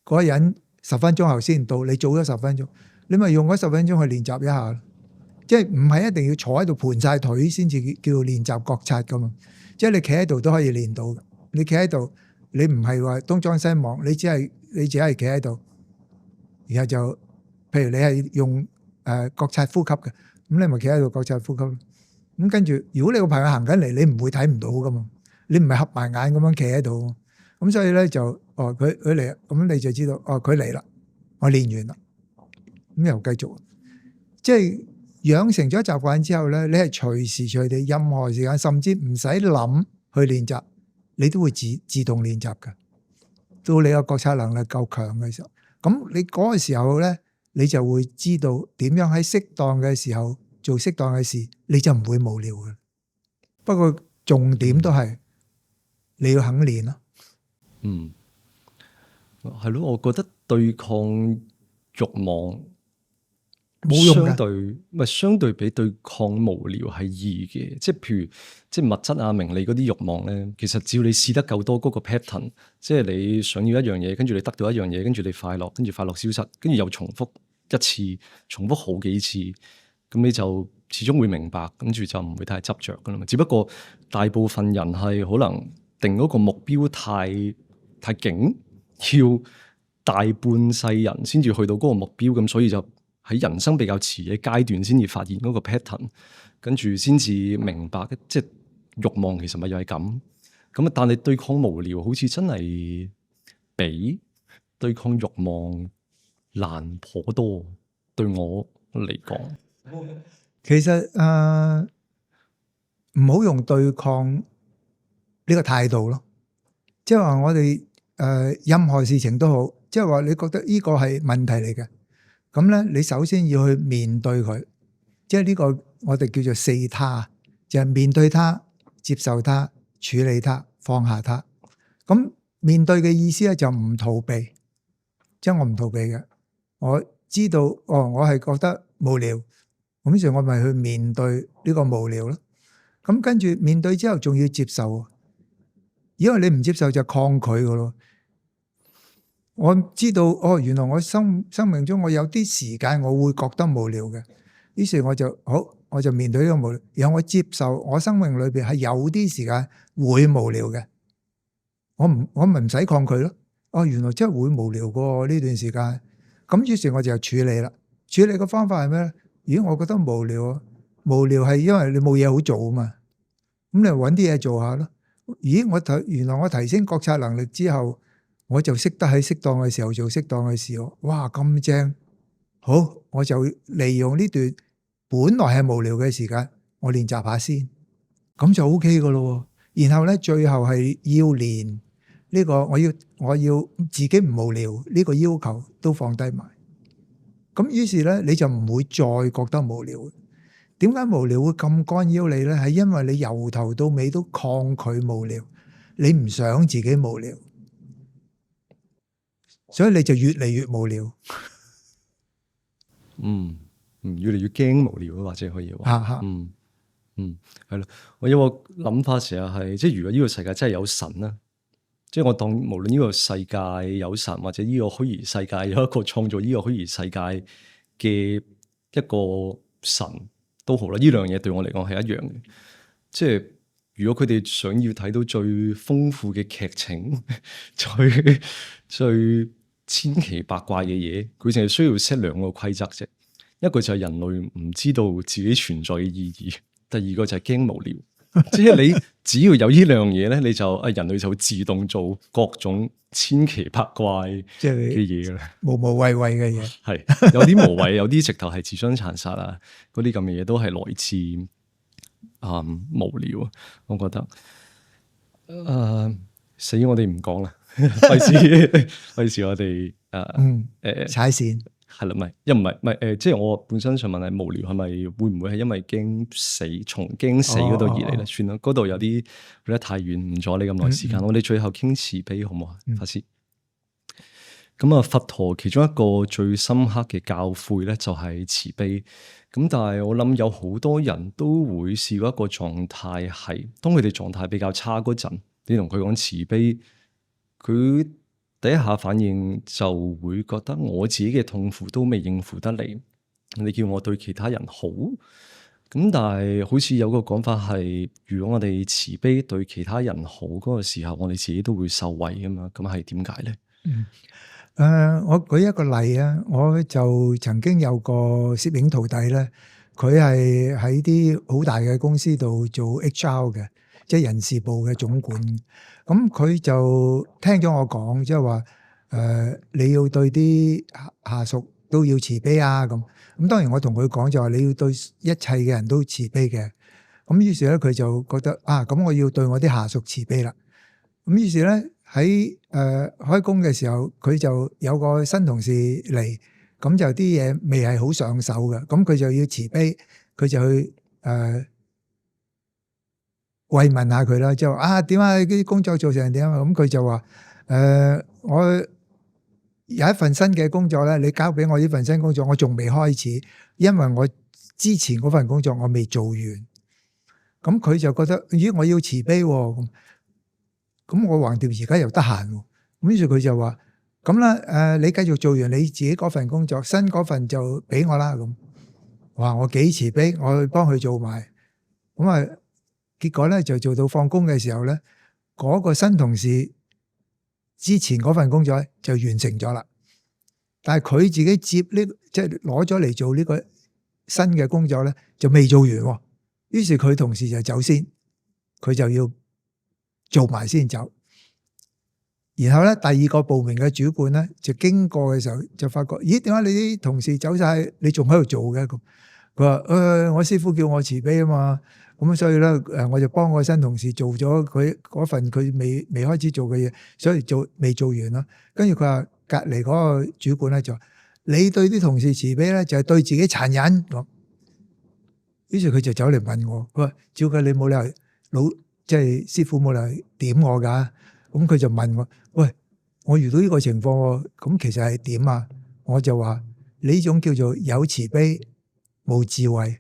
嗰個人10分鐘後先到，你早咗10分鐘，你咪用嗰10分鐘去練習一下。即係唔係一定要坐喺度盤晒腿先至叫做練習覺察噶嘛？即係你企喺度都可以練到嘅。你企喺度，你唔係話東張西望，你只係企喺度，然後就譬如你係用覺察呼吸嘅，咁你咪企喺度覺察呼吸。咁跟住，如果你個朋友行緊嚟，你唔會睇唔到噶嘛？你唔係合埋眼咁樣企喺度，咁所以咧就佢嚟，咁你就知道佢嚟啦，我練完啦，咁又繼續，即係養成咗習慣之後咧，你係隨時隨地任何時間，甚至唔使諗去練習，你都會自動練習嘅。到你個覺察能力夠強嘅時候，咁你嗰個時候咧，你就會知道點樣喺適當嘅時候做適當嘅事，你就唔會無聊嘅。不過重點都係你要肯練咯。係咯，我覺得對抗慾望冇用嘅，相對比對抗無聊係易嘅。即係譬如即係物質啊、名利嗰啲慾望咧，其實只要你試得夠多嗰個 pattern， 即係你想要一樣嘢，跟住你得到一樣嘢，跟住你快樂，跟住快樂消失，跟住又重複一次，重複好幾次，咁你就始終會明白，跟住就唔會太執着噶啦嘛。只不過大部分人係可能定嗰個目標太勁，要大半世人先至去到嗰個目標，咁所以就喺人生比較遲嘅階段先至發現嗰個 pattern， 跟住先至明白，即係慾望其實咪又係咁。咁但係對抗無聊好似真係比對抗慾望難頗多，對我嚟講。其實唔好用對抗呢個態度咯，即係話我哋任何事情都好，即係話你覺得呢個係問題嚟嘅，咁咧你首先要去面對佢，即係呢個我哋叫做4他，就係面對他、接受他、處理他、放下他。咁面對嘅意思咧就唔逃避，即係我唔逃避嘅，我知道我係覺得無聊。咁於是我咪去面對呢個無聊咯。咁跟住面對之後仲要接受，因為你唔接受就抗拒噶咯。我知道原來我生命中我有啲時間我會覺得無聊嘅，於是我就面對呢個無聊，然後我接受我生命裏邊係有啲時間會無聊嘅，我咪唔使抗拒咯。原來真係會無聊過呢段時間，咁於是我就處理啦。處理嘅方法係咩咧？咦，我覺得無聊係因為你冇嘢好做啊嘛，咁你揾啲嘢做下咯。咦，原來我提升覺察能力之後，我就識得喺適當嘅時候做適當嘅事喎。哇，咁正！好，我就利用呢段本來係無聊嘅時間，我練習下先，咁就 OK 噶咯。然後咧，最後係要練呢個，我要自己唔無聊呢個要求都放低埋。咁於是咧，你就唔會再覺得無聊。點解無聊會咁干擾你咧？係因為你由頭到尾都抗拒無聊，你唔想自己無聊，所以你就越嚟越無聊。越嚟越驚無聊咯，或者可以話。係咯。我有個諗法成日係，即係如果呢個世界真係有神啦，即係我當無論呢個世界有神，或者呢個虛擬世界有一個創造呢個虛擬世界嘅一個神都好啦，呢兩樣嘢對我嚟講係一樣嘅。即係如果佢哋想要睇到最豐富嘅劇情，最千奇百怪嘅嘢，佢淨係需要 set 2個規則啫。一個就係人類唔知道自己存在嘅意義，第二個就係驚無聊。即係你只要有呢兩樣嘢咧，你就人類就會自動做各種千奇百怪嘅嘢啦，無無謂謂嘅嘢，係有啲無謂，有啲直頭係自相殘殺啊，嗰啲咁嘅嘢都係來自無聊啊，我覺得死我哋唔講啦，費事我哋踩線。係啦，唔係，又唔係，即係我本身想問係無聊係咪會唔會係因為驚死，從驚死嗰度而嚟咧？算啦，嗰度有啲去得太遠，唔阻你咁耐時間。我哋最後傾慈悲好唔好啊，法師？咁啊，佛陀其中一個最深刻嘅教誨咧，就係慈悲。咁但係我諗有好多人都會試過一個狀態，係當佢哋狀態比較差嗰陣，你同佢講慈悲，佢第一下反應就會覺得我自己嘅痛苦都未應付得嚟，你叫我對其他人好，咁但係好似有個講法係，如果我哋慈悲對其他人好嗰個時候，我哋自己都會受惠噶嘛，咁係點解咧？我舉一個例啊，我就曾經有個攝影徒弟咧，佢係喺啲好大嘅公司度做 HR 嘅，即係人事部嘅總管。咁佢就聽咗我講，即係話你要對啲下屬都要慈悲啊咁。咁當然我同佢講就話你要對一切嘅人都慈悲嘅。咁於是咧佢就覺得咁我要對我啲下屬慈悲啦。咁於是咧喺開工嘅時候，佢就有個新同事嚟，咁就啲嘢未係好上手嘅，咁佢就要慈悲，佢就去慰問下佢啦，就話點啊啲工作做成點啊？咁佢就話我有一份新嘅工作咧，你交俾我呢份新工作，我仲未開始，因為我之前嗰份工作我未做完。咁佢就覺得咦，我要慈悲喎，咁我橫掂而家又得閒喎，咁於是佢就話咁啦，你繼續做完你自己嗰份工作，新嗰份就俾我啦咁。哇！我幾慈悲，我去幫佢做埋，咁啊〜結果咧就做到放工嘅時候咧，嗰個新同事之前嗰份工作就完成咗啦。但係佢自己接呢，即係攞咗嚟做呢個新嘅工作咧，就未做完。於是佢同事就走先，佢就要做埋先走。然後咧，第二個部門嘅主管咧就經過嘅時候就發覺，咦？點解你啲同事走晒，你仲喺度做嘅？咁佢話我師父叫我慈悲啊嘛。咁所以咧，我就幫個新同事做咗佢嗰份佢未開始做嘅嘢，所以未做完啦。跟住佢話隔離嗰個主管咧就話：你對啲同事慈悲咧，就係對自己殘忍咁。於是佢就走嚟問我：佢話照計你冇理由即係師父冇理由點我㗎？咁佢就問我：喂，我遇到呢個情況喎，咁其實係點啊？我就話：你呢種叫做有慈悲冇智慧。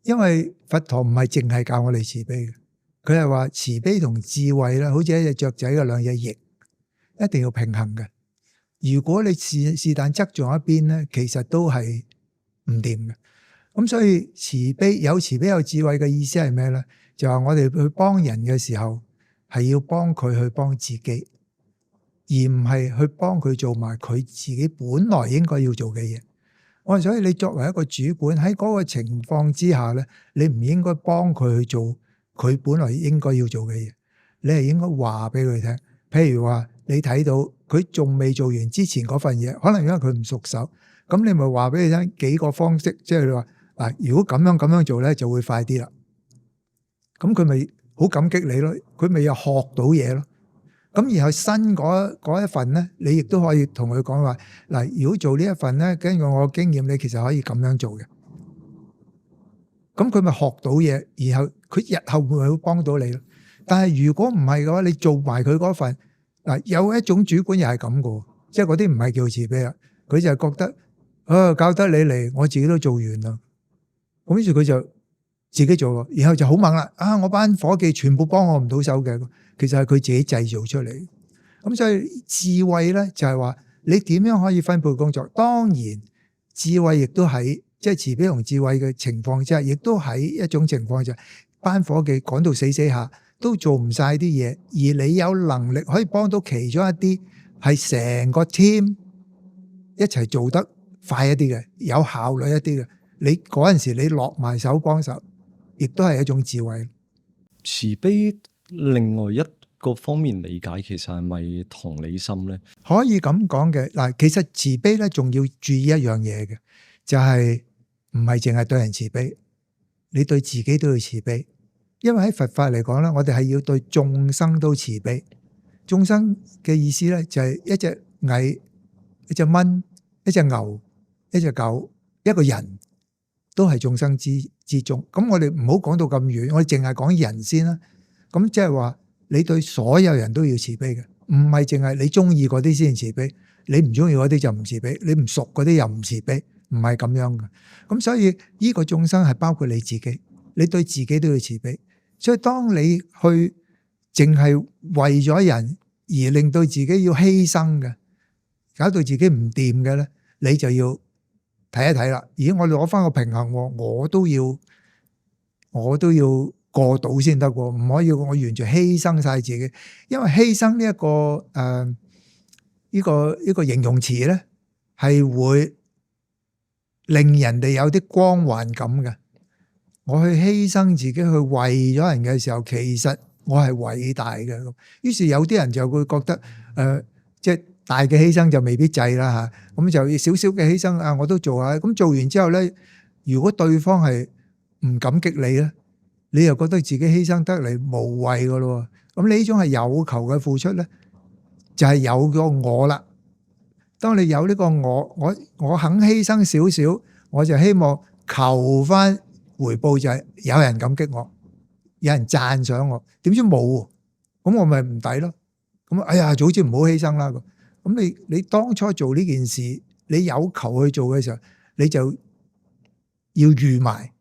因為佛陀唔係淨係教我哋慈悲嘅，佢係話慈悲同智慧咧，好似一隻雀仔嘅兩隻翼，一定要平衡嘅。如果你是但側重一邊咧，其實都係唔掂嘅。咁所以慈悲有智慧嘅意思係咩咧？就話我哋去幫人嘅時候，係要幫佢去幫自己，而唔係去幫佢做埋佢自己本來應該要做嘅嘢。所以你作為一個主管喺嗰個情況之下咧，你唔應該幫佢去做佢本來應該要做嘅嘢，你係應該話俾佢聽。譬如話你睇到佢仲未做完之前嗰份嘢，可能因為佢唔熟手，咁你咪話俾佢聽幾個方式，即係你話如果咁樣做咧就會快啲啦。咁佢咪好感激你咯，佢咪又學到嘢咯。咁然後新嗰一份咧，你亦都可以同佢講話如果做呢一份咧，根據我經驗，你其實可以咁樣做嘅。咁佢咪學到嘢，然後佢日後會幫到你咯。但係如果唔係嘅話，你做埋佢嗰份有一種主管又係咁嘅，即係嗰啲唔係叫慈悲啦，佢就係覺得教得你嚟，我自己都做完啦。咁於是佢就自己做咯，然後就好猛啦。我班伙計全部幫我唔到手嘅。其實係佢自己製造出嚟，咁所以智慧咧就係話你點樣可以分配工作。當然智慧亦都喺即係慈悲同智慧嘅情況之下，亦都喺一種情況就係班伙計趕到死下都做唔晒啲嘢，而你有能力可以幫到其中一啲係成個 team 一齊做得快一啲嘅，有效率一啲嘅，你嗰陣時你落埋手幫手，亦都係一種智慧。慈悲另外一個方面理解，其實係咪同理心咧？可以咁講嘅嗱，其實慈悲咧仲要注意一樣嘢嘅，就係唔係淨係對人慈悲，你對自己都要慈悲。因為喺佛法嚟講咧，我哋係要對眾生都慈悲。眾生嘅意思咧就係一隻蟻、一隻蚊、一隻牛、一隻狗、一個人，都係眾生之中。咁我哋唔好講到咁遠，我哋淨係講人先啦。咁即係話你對所有人都要慈悲嘅，唔係淨係你中意嗰啲先慈悲，你唔中意嗰啲就唔慈悲，你唔熟嗰啲又唔慈悲，唔係咁樣嘅。咁所以呢個眾生係包括你自己，你對自己都要慈悲。所以當你去淨係為咗人而令到自己要犧牲嘅，搞到自己唔掂嘅咧，你就要睇一睇啦。咦，我攞翻個平衡，我都要過到先得喎，唔可以我完全犧牲晒自己。因為犧牲呢一個形容詞咧，係會令人哋有啲光環感嘅。我去犧牲自己去為咗人嘅時候，其實我係偉大嘅。於是有啲人就會覺得即係大嘅犧牲就未必制啦嚇。咁就少少嘅犧牲我都做下。咁做完之後咧，如果對方係唔感激你咧，你又覺得自己犧牲得嚟無謂㗎咯。咁你呢種係有求嘅付出咧，就係有個我啦。當你有呢個我肯犧牲少少，我就希望求翻回報，就係有人感激我，有人讚賞我。點知冇，咁我咪唔抵咯。咁哎呀，早知唔好犧牲啦。咁你當初做呢件事，你有求去做嘅時候，你就要預埋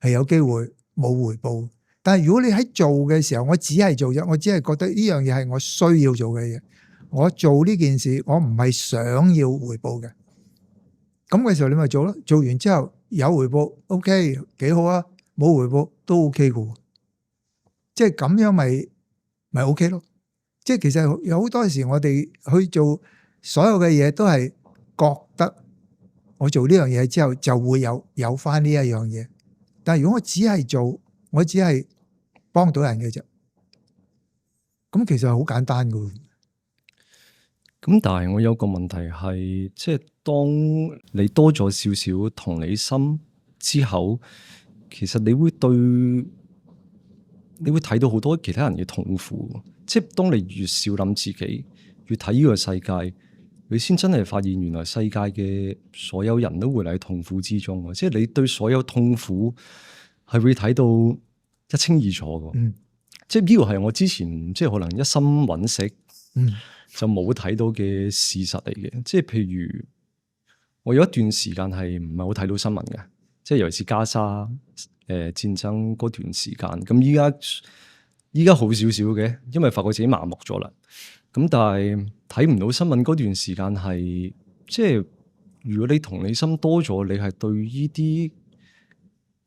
係有機會冇回報。但係如果你喺做嘅時候，我只係做啫，我只係覺得呢樣嘢係我需要做嘅嘢，我做呢件事我唔係想要回報嘅。咁嘅時候你咪做咯，做完之後有回報 OK 幾好啊，冇回報都 OK 嘅，即係咁樣咪 OK 咯。即係其實有好多時我哋去做所有嘅嘢都係覺得我做呢樣嘢之後就會有翻呢一樣嘢，但係如果我只係做，我只係幫到人嘅啫，咁其實係好簡單嘅。咁但係我有個問題係，即係當你多咗少少同理心之後，其實你會睇到好多其他人嘅痛苦。即係當你越少諗自己，越睇呢個世界，你先真係發現原來世界嘅所有人都會喺痛苦之中。即係你對所有痛苦係會睇到一清二楚嘅。即係呢個係我之前即係可能一心揾食，就冇睇到嘅事實嚟嘅。即係譬如我有一段時間係唔係好睇到新聞嘅，即係尤其是加沙戰爭嗰段時間。咁依家好少少嘅，因為發覺自己麻木咗啦。咁但係睇唔到新聞嗰段時間係，即係如果你同理心多咗，你係對呢啲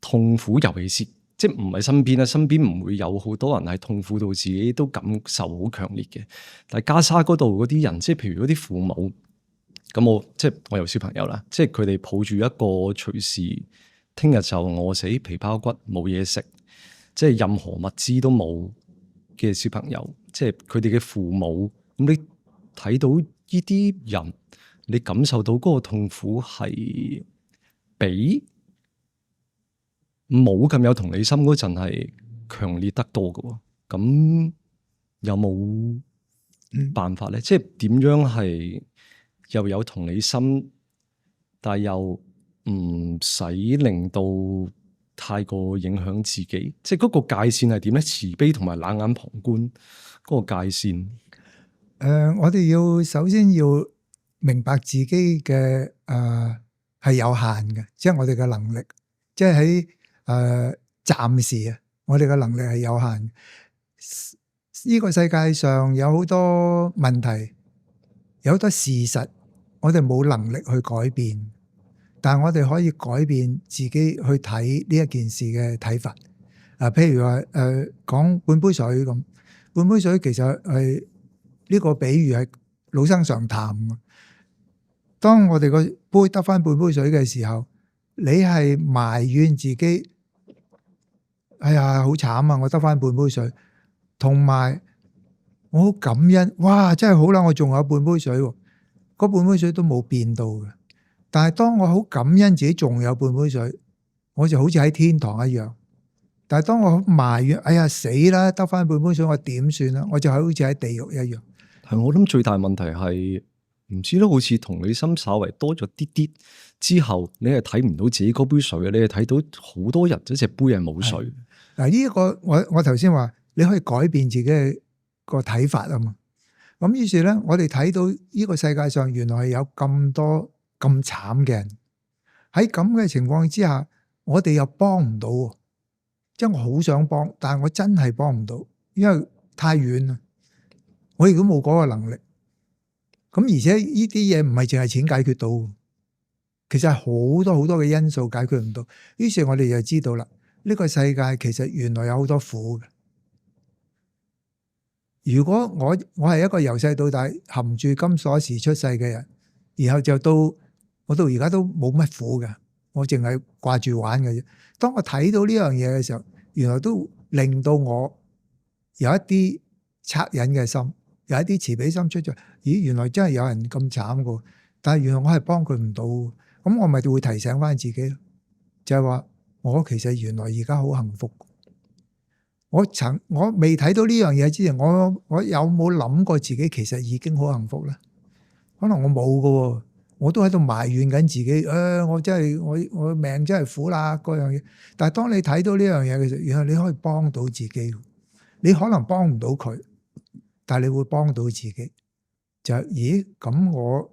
痛苦，尤其是即係唔係身邊啦，身邊唔會有好多人係痛苦到自己都感受好強烈嘅。但係加沙嗰度嗰啲人，即係譬如嗰啲父母，咁我有小朋友啦，即係佢哋抱住一個隨時聽日就餓死皮包骨冇嘢食，即係任何物資都冇嘅小朋友，即係佢哋嘅父母。咁你睇到呢啲人，你感受到嗰個痛苦係比冇咁有同理心嗰陣係強烈得多嘅。咁有冇辦法咧？即係點樣係又有同理心，但係又唔使令到太過影響自己？即係嗰個界線係點咧？慈悲同埋冷眼旁觀嗰個界線。我哋要首先要明白自己嘅係有限嘅，即係我哋嘅能力，即係喺暫時啊，我哋嘅能力係有限。呢個世界上有好多問題，有好多事實，我哋冇能力去改變，但係我哋可以改變自己去睇呢一件事嘅睇法。譬如話講半杯水咁，半杯水其實係呢個比喻係老生常談。當我哋個杯得翻半杯水嘅時候，你係埋怨自己，哎呀好慘啊！我得翻半杯水，同埋我好感恩，哇真係好啦，我仲有半杯水喎，嗰半杯水都冇變到嘅。但係當我好感恩自己仲有半杯水，我就好似喺天堂一樣。但係當我埋怨，哎呀死啦，得翻半杯水我點算啊？我就好似喺地獄一樣。係我諗最大問題係唔知都好似同理心稍微多咗啲啲之後，你係睇唔到自己嗰杯水，你係睇到好多人隻杯係冇水。嗱呢個我頭先話你可以改變自己嘅個睇法啊嘛。咁於是咧，我哋睇到呢個世界上原來係有咁多咁慘嘅人，喺咁嘅情況之下，我哋又幫唔到，即係我好想幫，但係我真係幫唔到，因為太遠啦，我亦都冇嗰個能力。咁而且呢啲嘢唔係淨係錢解決到，其實係好多好多嘅因素解決唔到。於是我哋就知道啦，呢個世界其實原來有好多苦嘅。如果我係一個由細到大含住金鎖匙出世嘅人，然後就我到而家都冇乜苦嘅，我淨係掛住玩嘅啫。當我睇到呢樣嘢嘅時候，原來都令到我有一啲惻隱嘅心，有一啲慈悲心出咗。咦，原來真係有人咁慘嘅，但係原來我係幫佢唔到，咁我咪會提醒翻自己，就係話我其實原來而家好幸福。我未睇到呢樣嘢之前，我有冇諗過自己其實已經好幸福咧？可能我冇嘅，我都喺度埋怨緊自己。我真係我命真係苦啦，嗰樣嘢。但係當你睇到呢樣嘢嘅時候，原來你可以幫到自己。你可能幫唔到佢，但係你會幫到自己。就係咦咁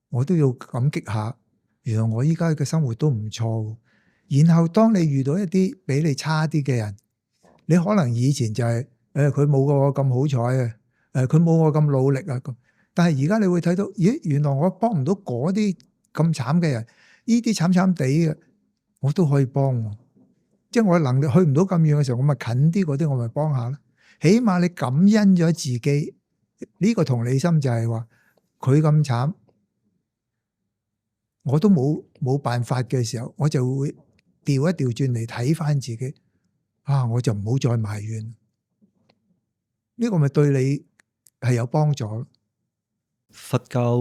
我都要感激下，原來我依家嘅生活都唔錯。然後當你遇到一啲比你差啲嘅人，你可能以前就係佢冇過我咁好彩啊，佢冇我咁努力啊咁。但係而家你會睇到，咦原來我幫唔到嗰啲咁慘嘅人，呢啲慘慘地嘅我都可以幫喎。即係我能力去唔到咁遠嘅時候，我咪近啲嗰啲我咪幫下啦。起碼你感恩咗自己，呢個同理心就係話佢咁慘，我都冇辦法嘅時候，我就會調一調轉嚟睇翻自己。我就唔好再埋怨，呢個咪對你係有幫助。佛教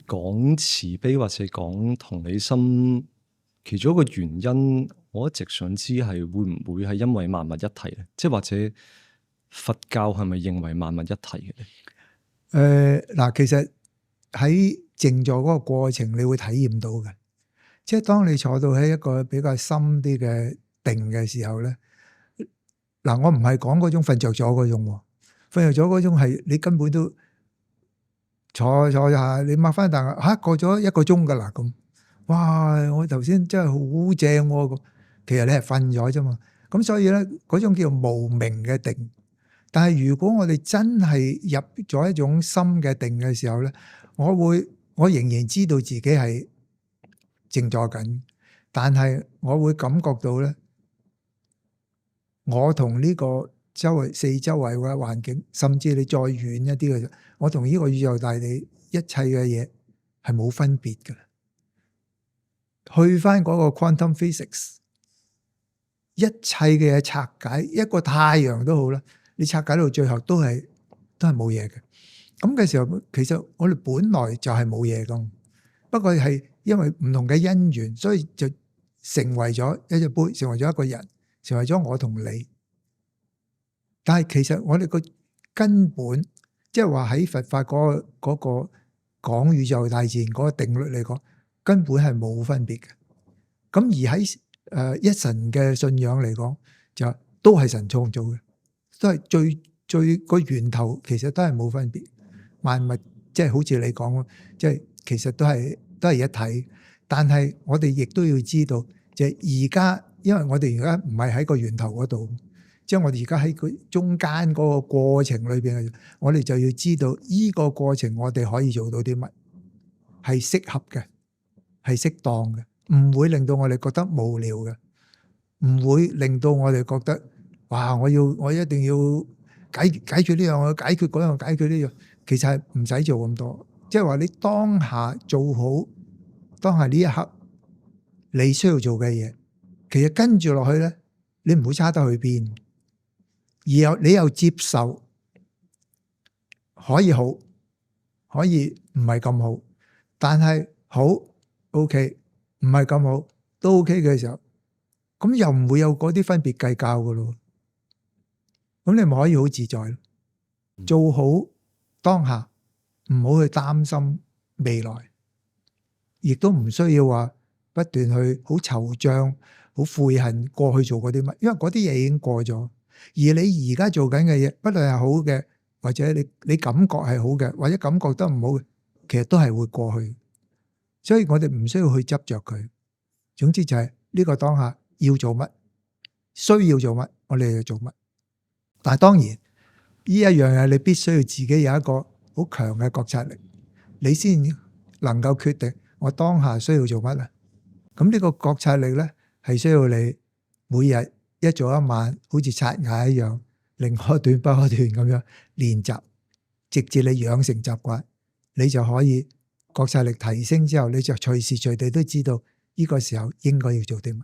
講慈悲或者講同理心，其中一個原因，我一直想知係會唔會係因為萬物一體咧？即係或者佛教係咪認為萬物一體嘅咧？嗱，其實喺靜坐嗰個過程，你會體驗到嘅，即係當你坐到喺一個比較深啲嘅定嘅時候咧，嗱，我唔係講嗰種瞓着咗嗰種，瞓着咗嗰種係你根本都坐下，你擘翻啖過咗1個鐘噶啦咁，哇！我頭先真係好正喎，其實你係瞓咗啫嘛，咁所以咧嗰種叫無明嘅定。但係如果我哋真係入咗一種深嘅定嘅時候咧，我仍然知道自己係靜坐緊，但係我會感覺到咧，我同呢個四周圍嘅環境，甚至你再遠一啲嘅，我同呢個宇宙大地一切嘅嘢係冇分別嘅。去翻嗰個 quantum physics， 一切嘅嘢拆解，一個太陽都好啦，你拆解到最後都係冇嘢嘅。咁嘅時候，其實我哋本來就係冇嘢咁，不過係因為唔同嘅因緣，所以就成為咗一隻杯，成為咗一個人，成為咗我同你。但係其實我哋個根本，即係話喺佛法嗰個講宇宙大自然嗰個定律嚟講，根本係冇分別嘅。咁而喺一神嘅信仰嚟講，就都係神創造嘅，都係最個源頭，其實都係冇分別。萬物即係好似你講，即係其實都係一體。但係我哋亦都要知道，就係而家，因為我哋而家唔係喺個源頭嗰度，即係我哋而家喺佢中間嗰個過程裏邊，我哋就要知道呢個過程我哋可以做到啲乜，係適合嘅，係適當嘅，唔會令到我哋覺得無聊嘅。唔會令到我哋覺得，哇！我一定要解決呢樣，我要解決嗰樣，解決呢樣。其實係唔使做咁多，即係話你當下做好當下呢一刻你需要做嘅嘢，其實跟住落去咧，你唔會差得去邊，你又接受可以好，可以唔係咁好，但係好 OK， 唔係咁好都 OK 嘅時候，咁又唔會有嗰啲分別計較噶咯。咁你咪可以好自在咯，做好當下，唔好去擔心未來，亦都唔需要話不斷去好惆悵、好悔恨過去做過啲乜，因為嗰啲嘢已經過咗。而你而家做緊嘅嘢，不論係好嘅，或者你感覺係好嘅，或者感覺得唔好嘅，其實都係會過去。所以我哋唔需要去執着佢。總之就係呢個當下要做乜，需要做乜，我哋就做乜。但係當然呢一樣嘢，你必須要自己有一個好強嘅覺察力，你先能夠決定我當下需要做乜啦。咁呢個覺察力咧，係需要你每日一早一晚，好似刷牙一樣，寧可斷不可斷咁樣練習，直至你養成習慣，你就可以覺察力提升之後，你就隨時隨地都知道呢個時候應該要做啲乜。